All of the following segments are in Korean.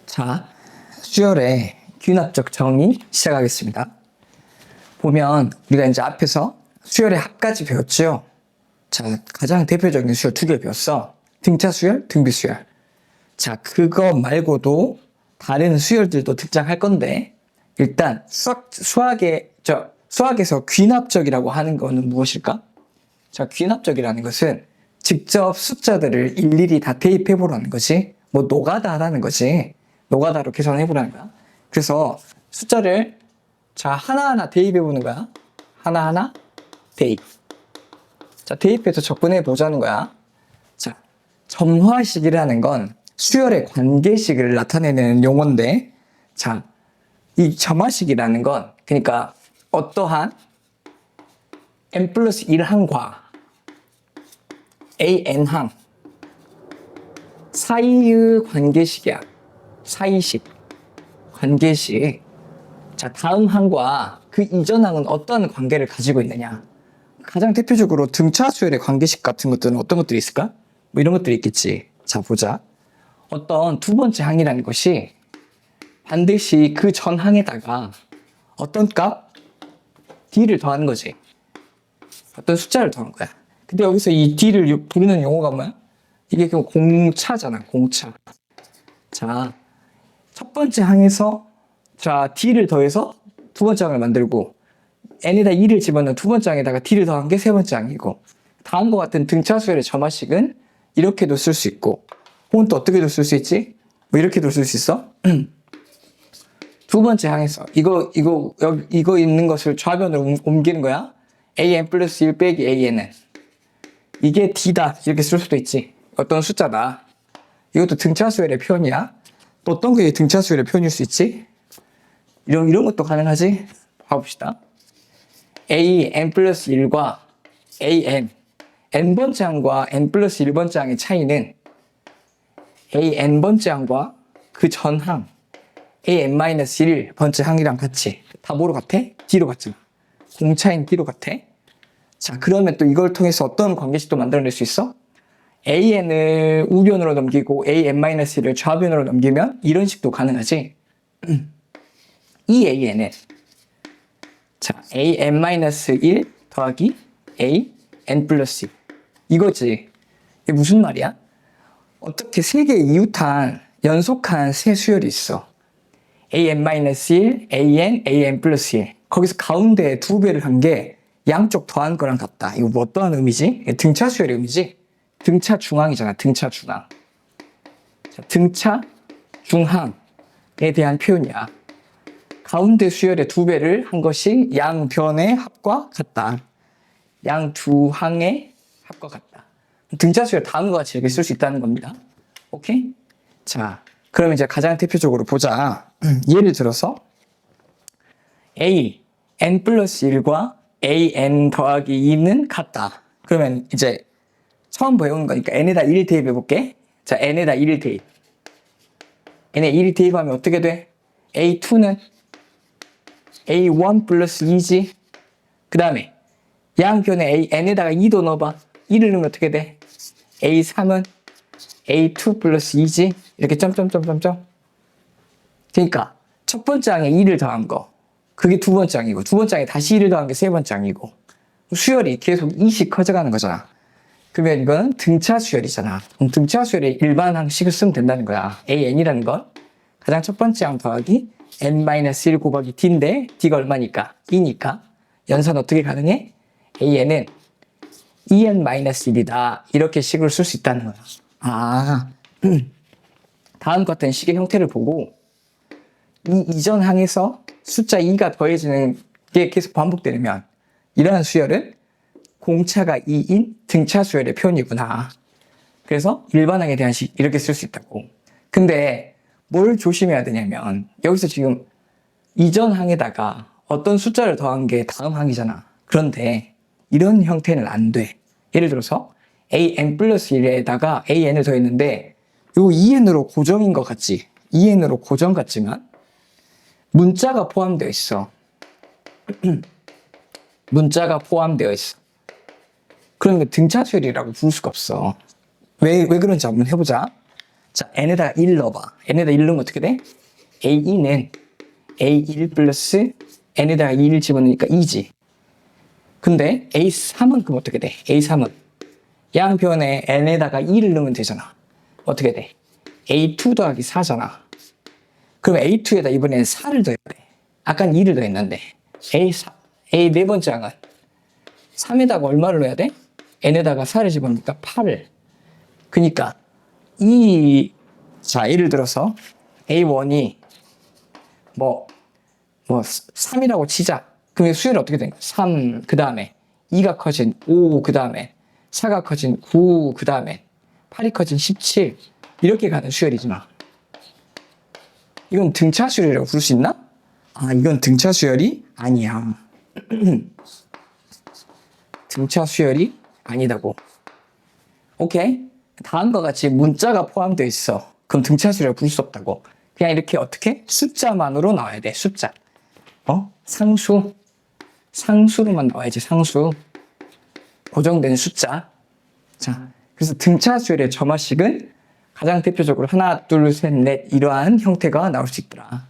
자, 수열의 귀납적 정의 시작하겠습니다. 보면 우리가 이제 앞에서 수열의 합까지 배웠죠. 자, 가장 대표적인 수열 두 개 배웠어. 등차 수열, 등비 수열. 자, 그거 말고도 다른 수열들도 등장할 건데 일단 수학에서 귀납적이라고 하는 거는 무엇일까? 자, 귀납적이라는 것은 직접 숫자들을 일일이 다 대입해 보라는 거지. 뭐 노가다 하라는 거지. 노가다로 계산해 보라는 거야. 그래서 숫자를 자 하나하나 대입해 보는 거야. 하나하나 대입. 자, 대입해서 접근해 보자는 거야. 자, 점화식이라는 건 수열의 관계식을 나타내는 용어인데, 자, 이 점화식이라는 건 그러니까 어떠한 n 플러스 1항과 an항 사이의 관계식이야. 사이식, 관계식. 자, 다음 항과 그 이전 항은 어떤 관계를 가지고 있느냐. 가장 대표적으로 등차 수열의 관계식 같은 것들은 어떤 것들이 있을까? 뭐 이런 것들이 있겠지. 자, 보자. 어떤 두 번째 항이라는 것이 반드시 그 전 항에다가 어떤 값? d를 더하는 거지. 어떤 숫자를 더하는 거야. 근데 여기서 이 d를 부르는 용어가 뭐야? 이게 그 공차잖아, 공차. 자, 첫 번째 항에서 자 d를 더해서 두 번째 항을 만들고 n에다 2를 집어넣은 두 번째 항에다가 d를 더한 게 세 번째 항이고, 다음과 같은 등차 수열의 점화식은 이렇게도 쓸 수 있고, 혹은 또 어떻게도 쓸 수 있지? 뭐 이렇게도 쓸 수 있어? 두 번째 항에서 이거 있는 것을 좌변으로 옮기는 거야. an 플러스 1 빼기 an은 이게 d다 이렇게 쓸 수도 있지. 어떤 숫자다. 이것도 등차 수열의 표현이야. 또 어떤 게 등차 수열의 표현일 수 있지? 이런 것도 가능하지? 봐봅시다. an 플러스 1과 n번째 항과 n 플러스 1번째 항의 차이는 n번째 항과 그 전 항 an-1번째 항이랑 같이 다 뭐로 같아? d로 같잖아. 공차인 d로 같아. 자, 그러면 또 이걸 통해서 어떤 관계식도 만들어낼 수 있어? an을 우변으로 넘기고 an-1을 좌변으로 넘기면 이런 식도 가능하지. 이 an은 자, an-1 더하기 an 플러스 1 이거지. 이게 무슨 말이야? 어떻게 세 개의 이웃한 연속한 세 수열이 있어. an-1, an 플러스 1. 거기서 가운데 두 배를 한 게 양쪽 더한 거랑 같다. 이거 뭐 어떠한 의미지? 등차 수열의 의미지? 등차 중항이잖아. 등차 중항. 자, 등차 중항에 대한 표현이야. 가운데 수열의 두 배를 한 것이 양변의 합과 같다. 양 두 항의 합과 같다. 등차 수열 다음과 같이 이렇게 쓸 수 있다는 겁니다. 오케이? 자, 그럼 이제 가장 대표적으로 보자. 예를 들어서 n 플러스 1과 an 더하기 2는 같다. 그러면 이제 처음 배우는 거니까 n에다 1 대입해 볼게. 자, n에다 1 대입. n에 1 대입하면 어떻게 돼? a2는 a1 플러스 2지. 그 다음에 양변에 n에다가 2도 넣어봐. 2를 넣으면 어떻게 돼? a3은 a2 플러스 2지. 이렇게 점점점점점. 그러니까 첫 번째 항에 2를 더한 거 그게 두 번째 항이고, 두 번째 항에 다시 2를 더한 게 세 번째 항이고, 수열이 계속 2씩 커져가는 거잖아. 그러면 이거는 등차 수열이잖아. 그럼 등차 수열의 일반 항식을 쓰면 된다는 거야. an이라는 건 가장 첫 번째 항 더하기 n-1 곱하기 d인데 d가 얼마니까? 2니까 연산 어떻게 가능해? an은 2n-1이다 이렇게 식을 쓸 수 있다는 거야. 아, 다음 같은 식의 형태를 보고 이 이전 항에서 숫자 2가 더해지는 게 계속 반복되면 이러한 수열은 공차가 2인 등차 수열의 표현이구나. 그래서 일반항에 대한 식 이렇게 쓸 수 있다고. 근데 뭘 조심해야 되냐면 여기서 지금 이전 항에다가 어떤 숫자를 더한 게 다음 항이잖아. 그런데 이런 형태는 안 돼. 예를 들어서 an 플러스 1에다가 an을 더했는데 이거 2n으로 고정인 것 같지? 2n으로 고정 같지만 문자가 포함되어 있어. 문자가 포함되어 있어. 그러면 등차 수열이라고 부를 수가 없어. 왜 그런지 한번 해보자. 자, n에다가 1 넣어봐. n에다가 1 넣으면 어떻게 돼? a2는 a1 플러스 n에다가 2를 집어넣으니까 2지. 근데 a3은 그럼 어떻게 돼? a3은 양변에 n에다가 2를 넣으면 되잖아. 어떻게 돼? a2 더하기 4잖아. 그럼 a2에다 이번에는 4를 더해야 돼. 아까는 2를 더했는데 a 네 번째 항은 3에다가 얼마를 넣어야 돼? n에다가 4를 집어넣으니까 8을. 그러니까 자, 예를 들어서 a1이 뭐 3이라고 치자. 그럼 수열이 어떻게 되는 거야? 3, 그 다음에 2가 커진 5, 그 다음에 4가 커진 9, 그 다음에 8이 커진 17. 이렇게 가는 수열이지만 이건 등차 수열이라고 부를 수 있나? 아, 이건 등차 수열이 아니야. 등차 수열이 아니다고. 오케이? 다음과 같이 문자가 포함되어 있어. 그럼 등차 수열이라고 부를 수 없다고. 그냥 이렇게 어떻게? 숫자만으로 나와야 돼. 숫자. 상수로만 나와야지. 상수. 고정된 숫자. 자, 그래서 등차 수열의 점화식은 가장 대표적으로 하나, 둘, 셋, 넷 이러한 형태가 나올 수 있더라.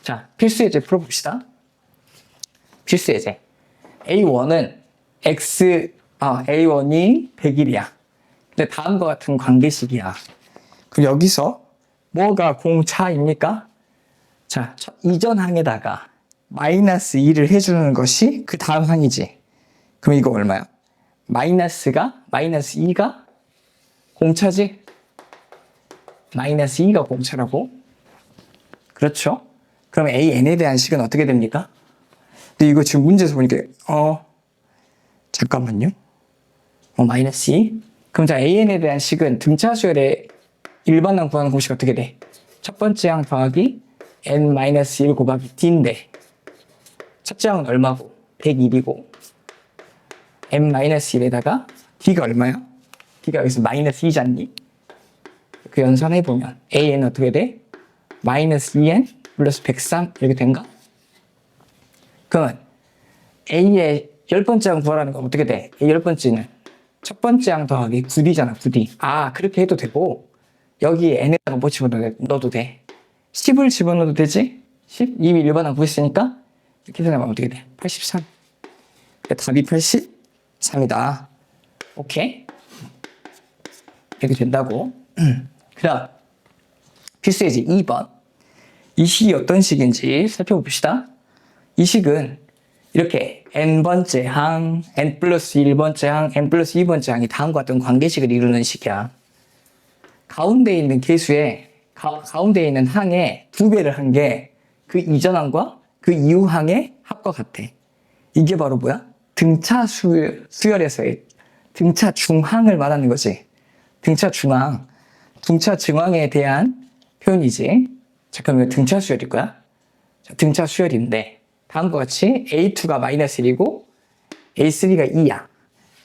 자, 필수 예제 풀어봅시다. 필수 예제. A1은 A1이 100일이야. 근데 다음과 같은 관계식이야. 그럼 여기서 뭐가 공차입니까? 자, 이전 항에다가 마이너스 2를 해주는 것이 그 다음 항이지. 그럼 이거 얼마야? 마이너스 2가 공차지? 마이너스 2가 공차라고? 그렇죠? 그럼 AN에 대한 식은 어떻게 됩니까? 근데 이거 지금 문제에서 보니까 잠깐만요. 마이너스 2? 그럼 자, AN에 대한 식은 등차 수열의 일반항 구하는 공식 어떻게 돼? 첫 번째 항 더하기 n-1 곱하기 d인데 첫째 항은 얼마고? 101이고 n-1에다가 d가 얼마야? d가 여기서 마이너스 2잖니? 그 연산해보면 AN 어떻게 돼? 마이너스 2n 플러스 103 이렇게 된가? 그러면 A의 10번째 항 구하라는 건 어떻게 돼? A 10번째는 첫 번째 항 더하기 9D잖아, 9D. 아, 그렇게 해도 되고 여기에 n에다가 뭐 집어넣어도 돼? 10을 집어넣어도 되지? 10? 이미 일반항 구했으니까 이렇게 생각하면 어떻게 돼? 83. 그러니까 답이 83이다. 오케이? 이렇게 된다고. 그 다음 필수 예제 2번. 이 식이 어떤 식인지 살펴봅시다. 이 식은 이렇게 n번째 항, n 플러스 1번째 항, n 플러스 2번째 항이 다음과 같은 관계식을 이루는 식이야. 가운데 있는 계수에 가운데 있는 항에 2배를 한 게 그 이전 항과 그 이후 항의 합과 같아. 이게 바로 뭐야? 등차 수열에서의 등차 중항을 말하는 거지. 등차 중항, 등차 증항에 대한 표현이지. 자, 그럼 이거 등차 수열일 거야? 자, 등차 수열인데 다음과 같이 A2가 마이너스 1이고 A3가 2야.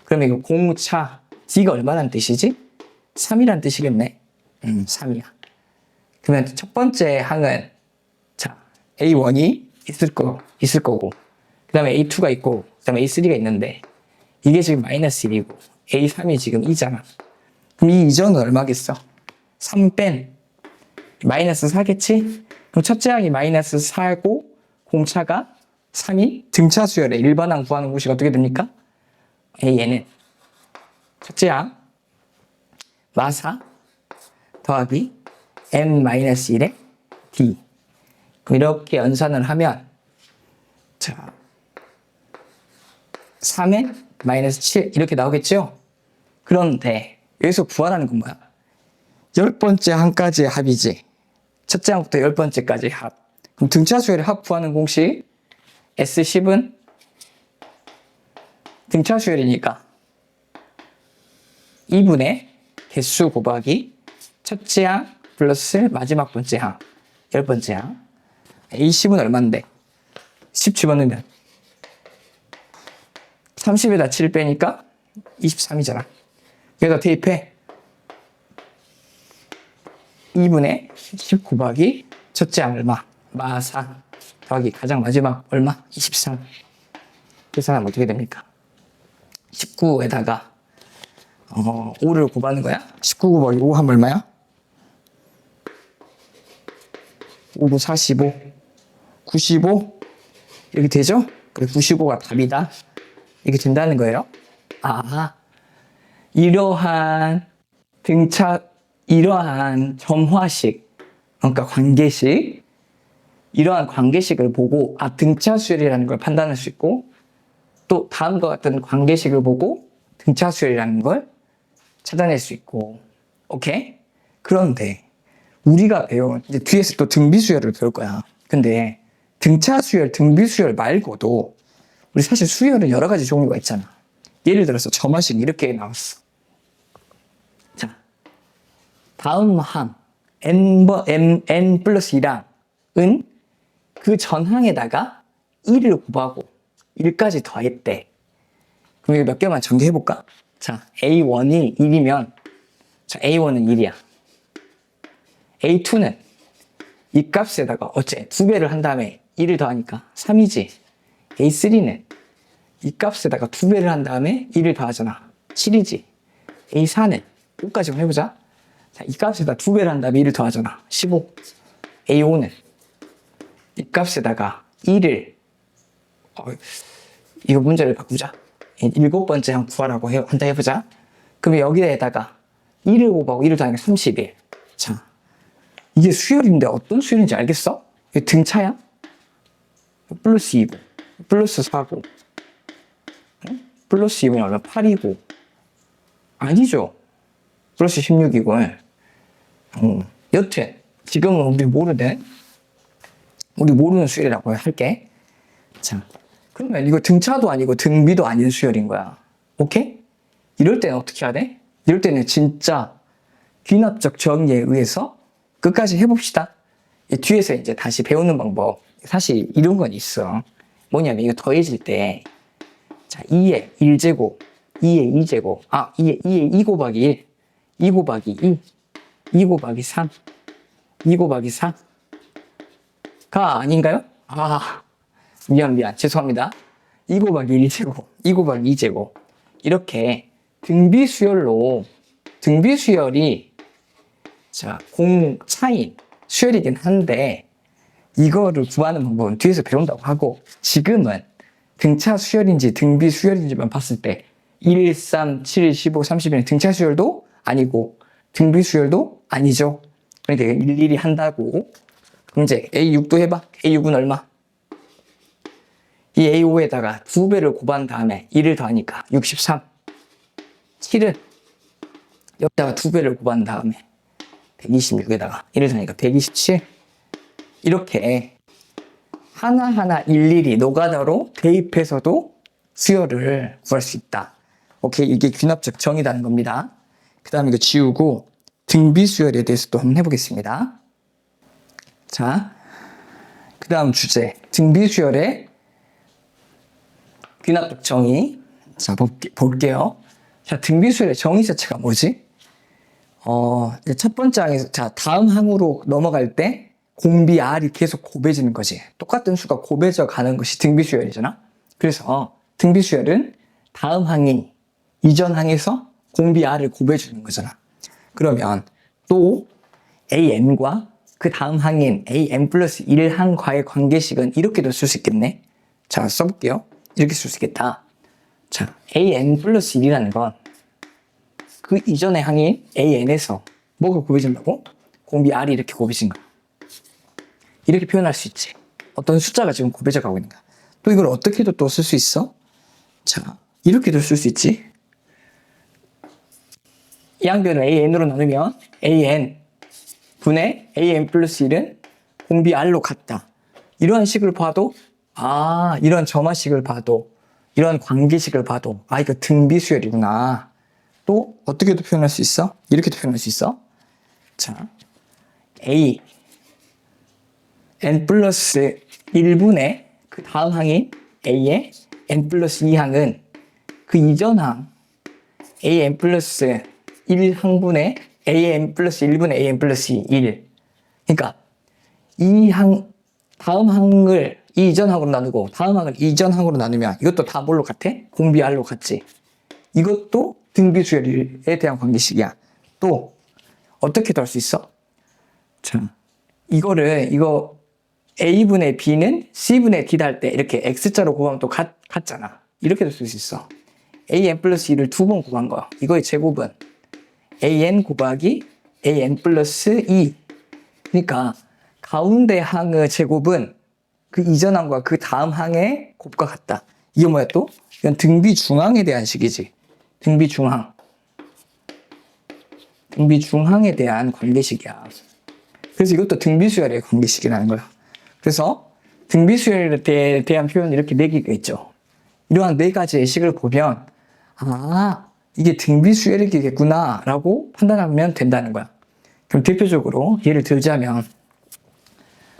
그러면 이거 공차 D가 얼마란 뜻이지? 3이란 뜻이겠네. 3이야. 그러면 첫 번째 항은 자, A1이 있을 거고 그 다음에 A2가 있고 그 다음에 A3가 있는데 이게 지금 마이너스 1이고 A3이 지금 2잖아. 그럼 이 이전은 얼마겠어? 3 뺀 마이너스 4겠지? 그럼 첫째 항이 마이너스 4고 공차가 3이 등차 수열의 일반항 구하는 공식 어떻게 됩니까? A는 첫째 항 마사 더하기 n-1의 d. 그럼 이렇게 연산을 하면 자 3의 마이너스 7 이렇게 나오겠죠? 그런데 여기서 구하라는 건 뭐야? 10번째 항까지의 합이지. 첫째 항부터 10번째까지의 합. 그럼 등차 수열의 합 구하는 공식 S10은 등차 수열이니까 2분의 개수 곱하기 첫째 항 플러스 마지막 번째 항 10번째 항. A10은 얼마인데? 10 집어넣으면 30에다 7 빼니까 23이잖아. 여기다 대입해. 2분의 10 곱하기 첫째 항 얼마? 마4 더하기 가장 마지막 얼마? 23. 계산하면 어떻게 됩니까? 19에다가 5를 곱하는 거야. 19 곱하기 5 하면 얼마야? 5, 45, 95 이렇게 되죠? 그래 95가 답이다. 이렇게 된다는 거예요. 아, 이러한 이러한 점화식, 그러니까 관계식, 이러한 관계식을 보고 등차 수열이라는 걸 판단할 수 있고, 또 다음과 같은 관계식을 보고 등차 수열이라는 걸 찾아낼 수 있고. 오케이? 그런데 우리가 배운 이제 뒤에서 또 등비 수열을 배울 거야. 근데 등차 수열, 등비 수열 말고도 우리 사실 수열은 여러 가지 종류가 있잖아. 예를 들어서 점화식 이렇게 나왔어. 자, 다음 항 n 플러스 2랑은 그 전항에다가 1을 곱하고 1까지 더했대. 그럼 이거 몇 개만 전개해볼까? 자, A1이 1이면, 자, A1은 1이야. A2는 이 값에다가 어째 2배를 한 다음에 1을 더하니까 3이지. A3는 이 값에다가 2배를 한 다음에 1을 더하잖아. 7이지. A4는 끝까지 한번 해보자. 자, 이 값에다 2배를 한 다음에 1을 더하잖아. 15. A5는 이 값에다가 1을 이거 문제를 바꾸자. 7번째 항 구하라고 한다 해보자. 그럼 여기에다가 1을 곱하고 1을 더하니까 31. 자, 이게 수열인데 어떤 수열인지 알겠어? 이게 등차야? 플러스 2고 플러스 4고 플러스 2면 얼마? 8이고 아니죠. 플러스 16이고 여튼 지금은 우리 모르는 수열이라고 할게. 자, 그러면 이거 등차도 아니고 등비도 아닌 수열인 거야. 오케이? 이럴 때는 어떻게 해야 돼? 이럴 때는 진짜 귀납적 정의에 의해서 끝까지 해봅시다. 뒤에서 이제 다시 배우는 방법. 사실 이런 건 있어. 뭐냐면 이거 더해질 때, 자, 2의 1제곱, 2의 2제곱, 2의 2 곱하기 1, 2 곱하기 2, 2 곱하기 3, 2 곱하기 4가 아닌가요? 미안, 죄송합니다. 2 곱하기 1제곱, 2 곱하기 2제곱. 이렇게 등비수열이 자, 공차인 수열이긴 한데 이거를 구하는 방법은 뒤에서 배운다고 하고, 지금은 등차 수열인지 등비 수열인지만 봤을 때 1, 3, 7, 15, 30은 등차 수열도 아니고 등비 수열도 아니죠. 그러니까 일일이 한다고. 그럼 이제 A6도 해봐. A6은 얼마? 이 A5에다가 2배를 곱한 다음에 1을 더하니까 63. 7은 여기다가 2배를 곱한 다음에 126에다가 1을 더하니까 127. 이렇게 하나하나 일일이 노가다로 대입해서도 수열을 구할 수 있다. 오케이, 이게 귀납적 정의라는 겁니다. 그 다음에 이거 지우고 등비 수열에 대해서 또 한번 해보겠습니다. 자, 그 다음 주제 등비 수열의 귀납적 정의. 자, 볼게요. 자, 등비 수열의 정의 자체가 뭐지? 첫 번째 항에서, 자, 다음 항으로 넘어갈 때 공비 R이 계속 곱해지는 거지. 똑같은 수가 곱해져 가는 것이 등비 수열이잖아. 그래서 등비 수열은 다음 항이 이전 항에서 공비 R을 곱해주는 거잖아. 그러면 또 AN과 그 다음 항인 AN 플러스 1항과의 관계식은 이렇게도 쓸 수 있겠네. 자, 써볼게요. 이렇게 쓸 수 있겠다. 자, AN 플러스 1이라는 건 그 이전의 항인 AN에서 뭐가 곱해진다고? 공비 R이 이렇게 곱해진 거야. 이렇게 표현할 수 있지. 어떤 숫자가 지금 곱해져 가고 있는 거야. 또 이걸 어떻게도 또 쓸 수 있어? 자, 이렇게도 쓸 수 있지. 이 항변을 AN으로 나누면 AN 분의 AN 플러스 1은 공비 R로 같다. 이러한 식을 봐도, 이런 점화식을 봐도, 이런 관계식을 봐도, 이거 등비수열이구나. 또 어떻게도 표현할 수 있어? 이렇게도 표현할 수 있어. 자, A n 플러스 1분의 그 다음 항인 A의 n 플러스 2항은 그 이전 항 AN 플러스 1항분의 AN 플러스 1분의 AN 플러스 1. 그러니까 다음 항을 이 이전 항으로 나누고 다음 항을 이전 항으로 나누면 이것도 다 뭘로 같아? 공비 R로 같지. 이것도 등비 수열에 대한 관계식이야. 또 어떻게도 할 수 있어? 자, 이거 A분의 B는 C분의 D다 할 때 이렇게 X자로 곱하면 또 같잖아. 이렇게도 쓸 수 있어. AN 플러스 2를 두 번 곱한 거야. 이거의 제곱은 AN 곱하기 AN 플러스 2. 그러니까 가운데 항의 제곱은 그 이전 항과 그 다음 항의 곱과 같다. 이게 뭐야 또? 이건 등비 중항에 대한 식이지. 등비 중항. 등비 중항에 대한 관계식이야. 그래서 이것도 등비 수열의 관계식이라는 거야. 그래서 등비 수열에 대한 표현은 이렇게 네 개가 있죠. 이러한 네 가지의 식을 보면 이게 등비 수열이겠구나 라고 판단하면 된다는 거야. 그럼 대표적으로 예를 들자면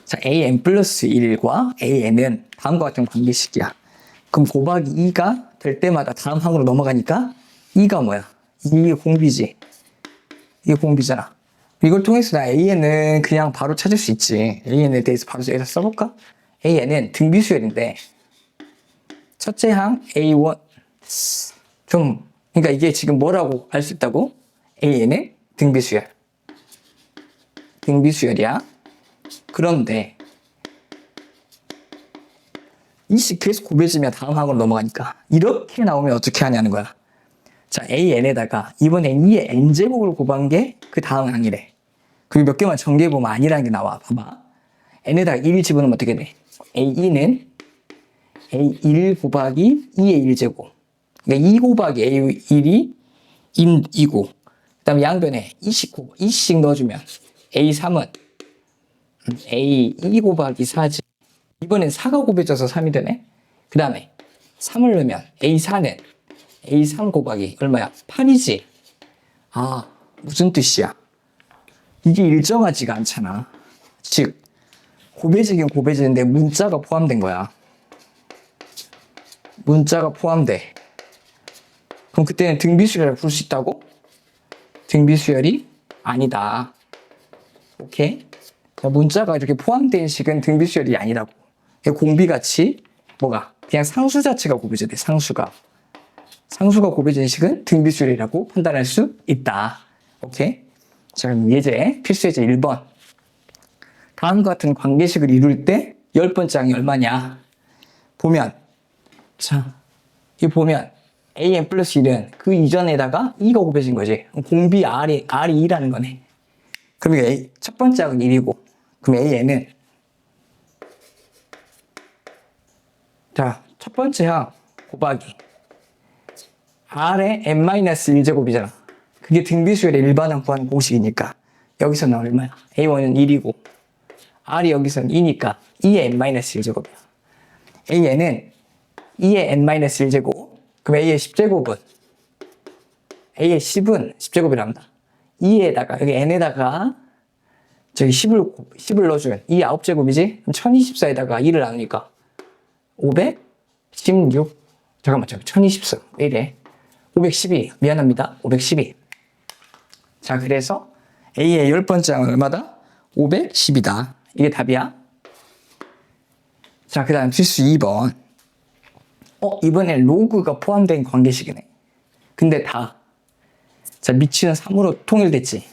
자, AN 플러스 1과 AN은 다음과 같은 관계식이야. 그럼 곱하기 2가 될 때마다 다음 항으로 넘어가니까 2가 뭐야? 이게 공비지. 이게 공비잖아. 이걸 통해서 나 AN은 그냥 바로 찾을 수 있지. AN에 대해서 바로 여기서 써볼까? AN은 등비수열인데 첫째 항 A1 그러니까 이게 지금 뭐라고 알 수 있다고? AN은 등비수열. 등비수열이야. 그런데 이 식 계속 곱해지면 다음 항으로 넘어가니까 이렇게 나오면 어떻게 하냐는 거야. 자, AN에다가 이번에 2의 n제곱을 곱한 게 그 다음 항이래. 그리고 몇 개만 전개해보면 아니라는 게 나와. 봐봐. n에다가 1을 집어넣으면 어떻게 돼? A2는 A1 곱하기 2의 1제곱. 그러니까 2 곱하기 A1이 2고, 그 다음에 양변에 2씩 넣어주면 A3은 A2 곱하기 4지. 이번엔 4가 곱해져서 3이 되네. 그 다음에 3을 넣으면 A4는 A3 곱하기 얼마야? 8이지. 무슨 뜻이야? 이게 일정하지가 않잖아. 즉 곱해지긴 곱해지는데 문자가 포함된 거야. 문자가 포함돼. 그럼 그때는 등비수열이라고 부를 수 있다고? 등비수열이 아니다. 오케이? 자, 문자가 이렇게 포함된 식은 등비수열이 아니라고. 공비같이 뭐가? 그냥 상수 자체가 곱해져야 돼. 상수가 곱해진 식은 등비수열이라고 판단할 수 있다. 오케이? 자, 그럼 예제, 필수 예제 1번. 다음과 같은 관계식을 이룰 때 10번째 항이 얼마냐? 보면, 자, 이 보면 AN 플러스 1은 그 이전에다가 2가 곱해진 거지. 공비 R이 2라는 거네. 그러면 첫 번째 항은 1이고, 그럼 AN은 자, 첫 번째 항 곱하기 R의 n-1제곱이잖아. 그게 등비수열의 일반항 구하는 공식이니까 여기서는 얼마야? A1은 1이고 R이 여기서는 2니까 2의 n-1제곱이야. AN은 2의 n-1제곱. 그럼 A의 10제곱은 A의 10은 10제곱이랍니다. 2에다가 여기 n에다가 저기 10을 넣어주면 2 9제곱이지? 1024에다가 2를 나누니까 516. 잠깐만, 1024. 왜 이래? 512. 미안합니다. 512. 자, 그래서 A의 10번째 항은 얼마다? 510이다. 이게 답이야. 자, 그 다음 필수 2번. 이번엔 로그가 포함된 관계식이네. 근데 자, 미치는 3으로 통일됐지.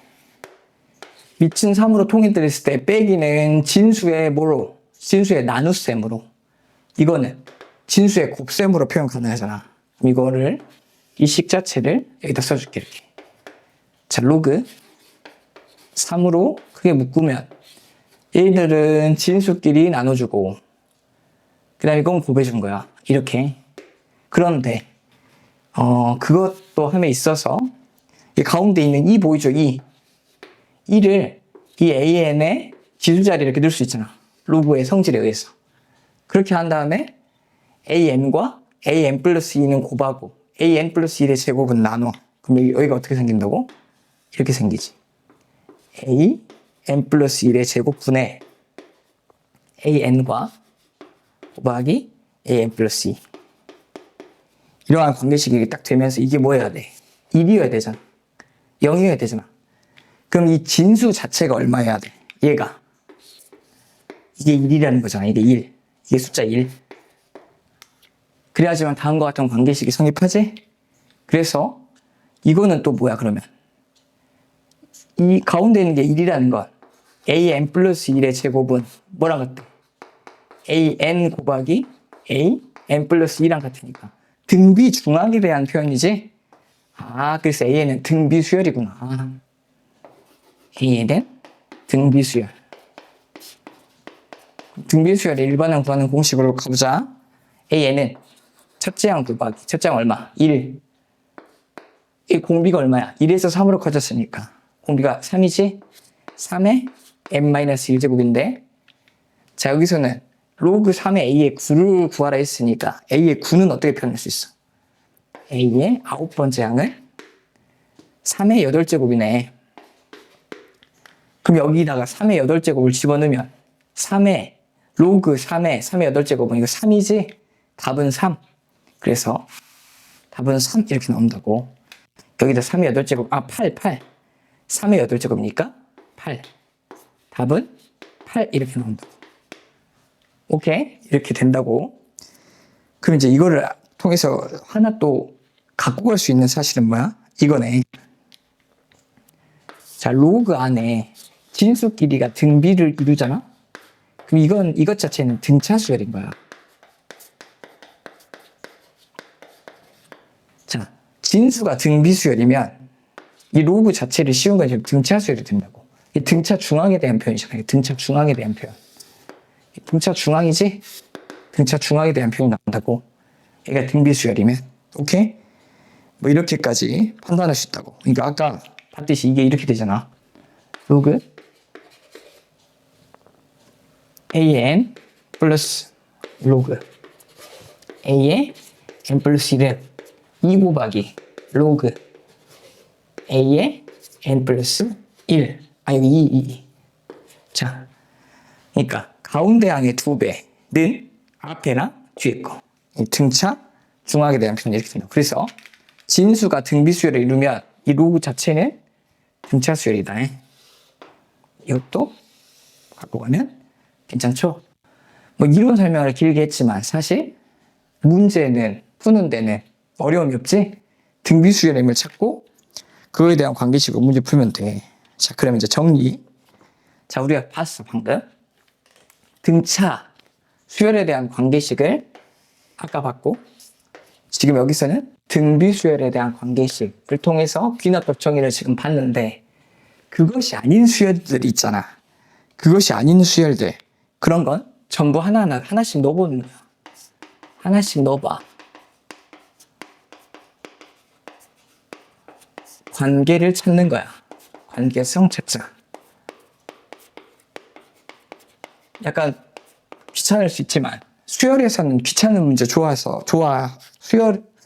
미치는 3으로 통일됐을 때 빼기는 진수의 뭐로? 진수의 나눗셈으로. 이거는 진수의 곱셈으로 표현 가능하잖아. 이거를 이 식 자체를 여기다 써줄게. 이렇게. 자, 로그 3으로 크게 묶으면 얘들은 진수끼리 나눠주고 그 다음에 이건 곱해준 거야. 이렇게. 그런데 그것도 함에 있어서 이 가운데 있는 2 보이죠? 2를 이 AN의 지수자리에 이렇게 넣을 수 있잖아. 로그의 성질에 의해서. 그렇게 한 다음에 AN과 AN 플러스 2는 곱하고 AN 플러스 1의 제곱은 나눠. 그럼 여기가 어떻게 생긴다고? 이렇게 생기지. AN 플러스 1의 제곱분의 AN과 곱하기 AN 플러스 2. 이러한 관계식이 딱 되면서 이게 뭐 해야 돼? 1이어야 되잖아. 0이어야 되잖아. 그럼 이 진수 자체가 얼마여야 돼? 얘가. 이게 1이라는 거잖아. 이게 1. 이게 숫자 1. 그래야지만 다음과 같은 관계식이 성립하지? 그래서 이거는 또 뭐야 그러면? 이 가운데 있는 게 1이라는 건 an 플러스 1의 제곱은 뭐랑 같다? an 곱하기 an 플러스 2랑 같으니까 등비 중앙에 대한 표현이지? 그래서 an은 등비 수열이구나. an은 등비 수열. 등비 수열의 일반항 구하는 공식으로 가보자. an은 첫째 항 곱하기 첫째 항 얼마? 1. 이 공비가 얼마야? 1에서 3으로 커졌으니까 공비가 3이지? 3의 n-1제곱인데 자 여기서는 로그 3의 a의 9를 구하라 했으니까 a의 9는 어떻게 표현할 수 있어? a의 9번째 항을 3의 8제곱이네. 그럼 여기다가 3의 8제곱을 집어넣으면 3의 로그 3의 8제곱은 이거 3이지? 답은 3. 그래서 답은 3 이렇게 나온다고. 여기다 3의 8제곱 8 3의 8제곱이니까 8. 답은 8 이렇게 나온다고. 오케이? 이렇게 된다고. 그럼 이제 이거를 통해서 하나 또 갖고 갈 수 있는 사실은 뭐야? 이거네. 자, 로그 안에 진수 길이가 등비를 이루잖아? 그럼 이것 자체는 등차 수열인 거야. 자, 진수가 등비 수열이면 이 로그 자체를 씌운 건 지금 등차 수열이 된다고. 이 등차 중앙에 대한 표현이잖아. 등차 중앙에 대한 표현. 등차 중앙이지? 등차 중앙에 대한 표현이 나온다고. 얘가 등비 수열이면. 오케이? 뭐 이렇게까지 판단할 수 있다고. 그러니까 아까 봤듯이 이게 이렇게 되잖아. 로그 an 플러스 로그 a의 n 플러스 1은 2 곱하기 로그 a의 n 플러스 1. 여기 2. 자, 그러니까 가운데 항의 2배는 앞에랑 뒤에 거. 등차 중앙에 대한 표현이 이렇게 됩니다. 그래서 진수가 등비 수열을 이루면 이 로그 자체는 등차 수열이다. 이것도 갖고 가면 괜찮죠? 뭐 이론 설명을 길게 했지만 사실 문제는 푸는 데는 어려움이 없지? 등비 수열의 힘을 찾고 그거에 대한 관계식으로 문제 풀면 돼. 자, 그러면 이제 정리. 자, 우리가 봤어 방금. 등차 수열에 대한 관계식을 아까 봤고 지금 여기서는 등비 수열에 대한 관계식을 통해서 귀납법 정의를 지금 봤는데 그것이 아닌 수열들이 있잖아. 그것이 아닌 수열들. 그런 건 전부 하나씩 넣어보는 거야. 하나씩 넣어봐. 관계를 찾는 거야. 관계성 찾자. 약간 귀찮을 수 있지만 수열에서는 귀찮은 문제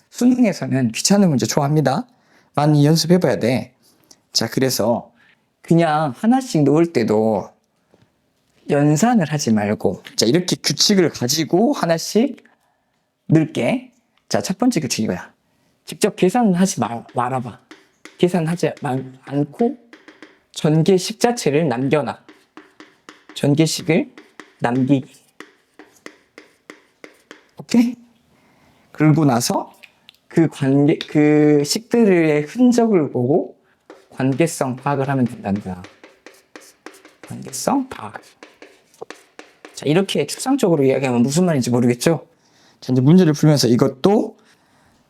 수능에서는 귀찮은 문제 좋아합니다. 많이 연습해봐야 돼. 자, 그래서 그냥 하나씩 넣을 때도 연산을 하지 말고 자 이렇게 규칙을 가지고 하나씩 넣을게. 자, 첫 번째 규칙 이거야. 직접 계산하지 말아봐. 계산하지 않고 전개식 자체를 남겨놔. 전개식을 남기기. 오케이? 그러고 나서 그 식들의 흔적을 보고 관계성 파악을 하면 된다는 거야. 관계성 파악. 자, 이렇게 추상적으로 이야기하면 무슨 말인지 모르겠죠? 자, 이제 문제를 풀면서 이것도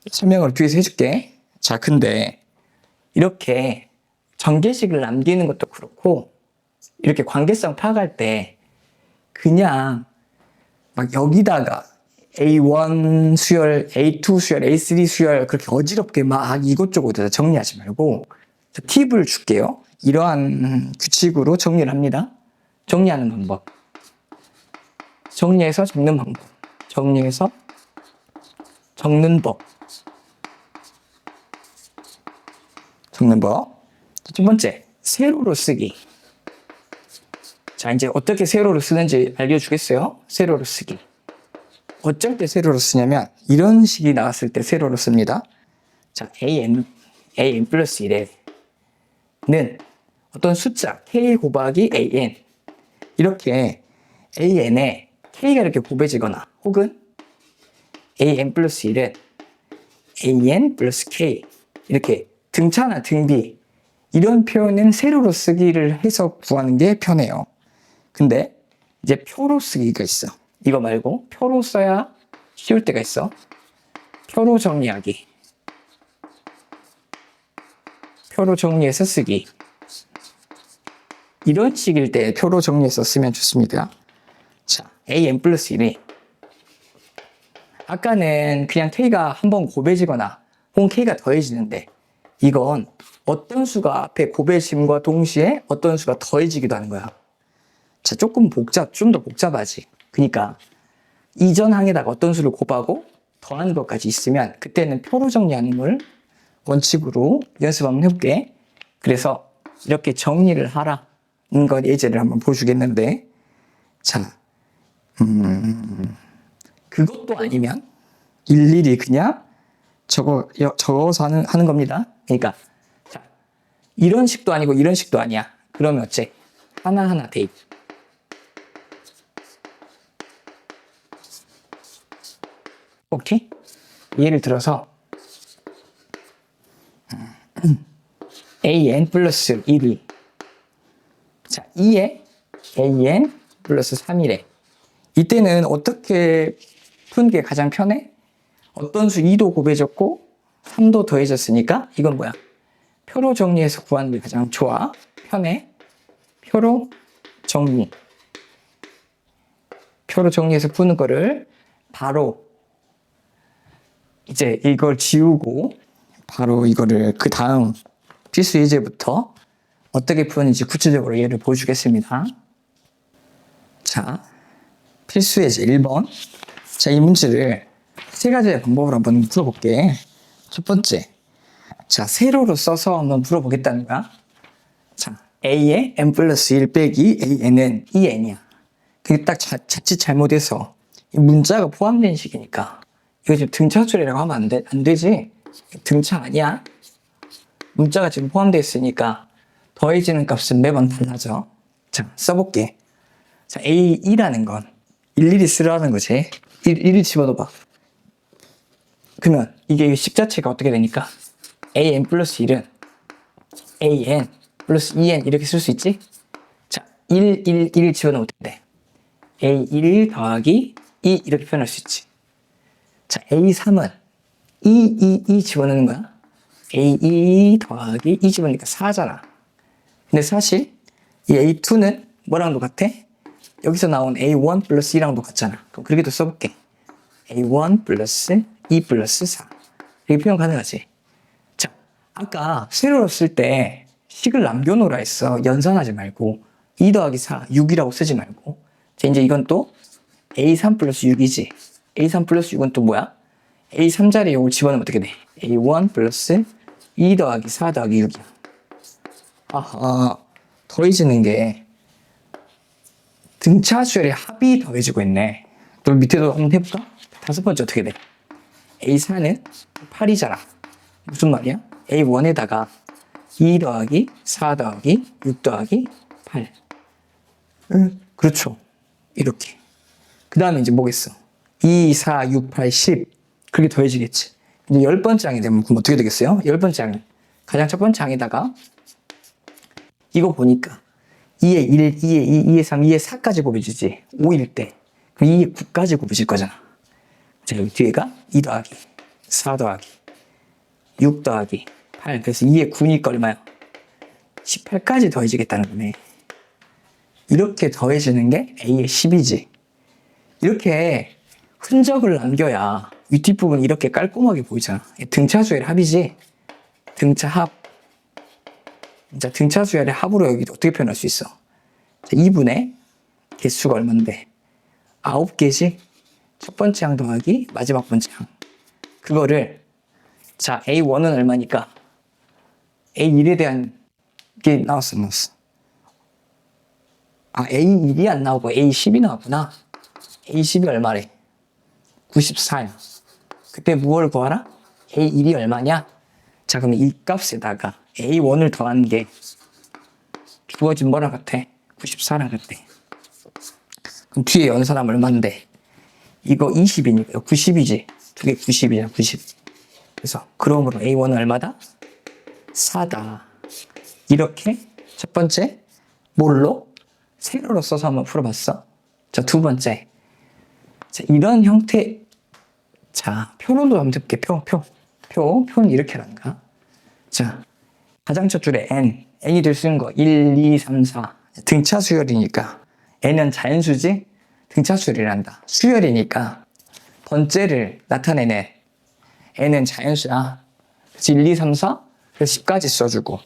설명을 뒤에서 해줄게. 자, 근데 이렇게 전개식을 남기는 것도 그렇고 이렇게 관계성 파악할 때 그냥 막 여기다가 A1 수열, A2 수열, A3 수열 그렇게 어지럽게 막 이것저것 정리하지 말고 팁을 줄게요. 이러한 규칙으로 정리를 합니다. 정리하는 방법. 정리해서 적는 방법. 정리해서 적는 법. 적는 법. 첫 번째, 세로로 쓰기. 자, 이제 어떻게 세로로 쓰는지 알려주겠어요? 세로로 쓰기. 어쩔 때 세로로 쓰냐면 이런 식이 나왔을 때 세로로 씁니다. 자, an 플러스 1에는 어떤 숫자 k 곱하기 an 이렇게 an에 k가 이렇게 곱해지거나 혹은 an 플러스 1은 an 플러스 k 이렇게 등차나 등비 이런 표현은 세로로 쓰기를 해서 구하는 게 편해요. 근데 이제 표로 쓰기가 있어. 이거 말고 표로 써야 쉬울 때가 있어. 표로 정리하기. 표로 정리해서 쓰기. 이런 식일 때 표로 정리해서 쓰면 좋습니다. 자, an 플러스 1이 아까는 그냥 k가 한 번 곱해지거나 혹은 k가 더해지는데 이건 어떤 수가 앞에 곱해짐과 동시에 어떤 수가 더해지기도 하는 거야. 자, 조금 좀 더 복잡하지. 그러니까 이전 항에다가 어떤 수를 곱하고 더하는 것까지 있으면 그때는 표로 정리하는 걸 원칙으로 연습 한번 해볼게. 그래서 이렇게 정리를 하라는 것 예제를 한번 보여주겠는데, 자, 그것도 아니면 일일이 그냥 적어서 하는 겁니다. 그러니까 자, 이런 식도 아니고 이런 식도 아니야. 그러면 어째? 하나하나 대입. 오케이? 예를 들어서 an 플러스 1이 자 2에 an 플러스 3이래. 이때는 어떻게 푸는 게 가장 편해? 어떤 수 2도 곱해졌고 3도 더해졌으니까 이건 뭐야? 표로 정리해서 구하는 게 가장 좋아. 편해. 표로 정리. 표로 정리해서 푸는 거를 바로 이제 이걸 지우고 바로 이거를 그 다음 필수 예제부터 어떻게 푸는지 구체적으로 예를 보여주겠습니다. 자, 필수 예제 1번. 자, 이 문제를 세 가지의 방법으로 한번 풀어볼게. 첫 번째. 자, 세로로 써서 한번 풀어보겠다는 거야. 자, a에 n 플러스 1 빼기 an은 2n이야. 그게 딱 자칫 잘못해서 이 문자가 포함된 식이니까 이거 지금 등차 처리라고 하면 안 되지. 등차 아니야. 문자가 지금 포함되어 있으니까 더해지는 값은 매번 달라져. 자, 써볼게. 자, a2라는 건 일일이 쓰라는 거지. 1을 집어넣어봐. 그러면 이게 식 자체가 어떻게 되니까 an 플러스 1은 an 플러스 2n 이렇게 쓸 수 있지? 자, 1 집어넣으면 돼. a1 더하기 2 이렇게 표현할 수 있지. 자, a3은 2 집어넣는 거야. a2 더하기 2 집어넣으니까 4잖아. 근데 사실 이 a2는 뭐랑 똑같아? 여기서 나온 a1 플러스 2랑 똑같잖아. 그럼 그렇게도 써볼게. a1 플러스 2 플러스 4 이렇게 표현 가능하지. 자, 아까 세로로 쓸 때 식을 남겨놓으라 했어. 연산하지 말고 2 더하기 4, 6이라고 쓰지 말고. 자, 이제 이건 또 a3 플러스 6이지. a3 플러스 6은 또 뭐야? a3 자리에 이걸 집어넣으면 어떻게 돼? a1 플러스 2 더하기 4 더하기 6이야. 아하, 더해지는 게 등차수열의 합이 더해지고 있네. 또 밑에도 한번 해볼까? 다섯 번째 어떻게 돼? a4는 8이잖아. 무슨 말이야? a1에다가 2 더하기 4 더하기 6 더하기 8. 그렇죠. 이렇게. 그 다음에 이제 뭐겠어? 2, 4, 6, 8, 10. 그렇게 더해지겠지. 이제 10번째 항이 되면 그럼 어떻게 되겠어요? 10번째 항. 가장 첫 번째 항에다가 이거 보니까 2에 1, 2에 2, 2에 3, 2에 4까지 곱해지지. 5일 때. 그럼 2에 9까지 곱해질 거잖아. 자, 여기 뒤에가 2 더하기 4 더하기 6 더하기 8. 그래서 2에 9니까 얼마야? 18까지 더해지겠다는 거네. 이렇게 더해지는 게 A의 10이지. 이렇게 흔적을 남겨야 윗뒷부분 이렇게 깔끔하게 보이잖아. 등차수열의 합이지. 등차합. 자, 등차수열의 합으로 여기 어떻게 표현할 수 있어? 자, 2분의 개수가 얼만데? 9개지? 첫 번째 항 더하기 마지막 번째 항. 그거를 자, A1은 얼마니까? A1에 대한 게 나왔어. 아, A1이 안 나오고 A10이 나왔구나. A10이 얼마래? 94야. 그때 무엇을 구하라? A1이 얼마냐? 자, 그럼 이 값에다가 A1을 더하는 게 주어진 뭐랑 같아? 94랑 같아. 그럼 뒤에 연산하면 얼마인데? 이거 20이니까 90이지. 두 개 90이야, 90. 그래서 그러므로 A1은 얼마다? 4다. 이렇게 첫 번째 뭘로? 세로로 써서 한번 풀어봤어. 자, 두 번째. 자, 이런 형태. 자, 표로도 한번 해볼게. 표는 이렇게란가. 자, 가장 첫 줄에 n이들 쓰는 거 1, 2, 3, 4 등차 수열이니까 n은 자연수지 등차 수열이란다. 수열이니까 번째를 나타내는 n은 자연수야. 그래서 1, 2, 3, 4 그래서 10까지 써주고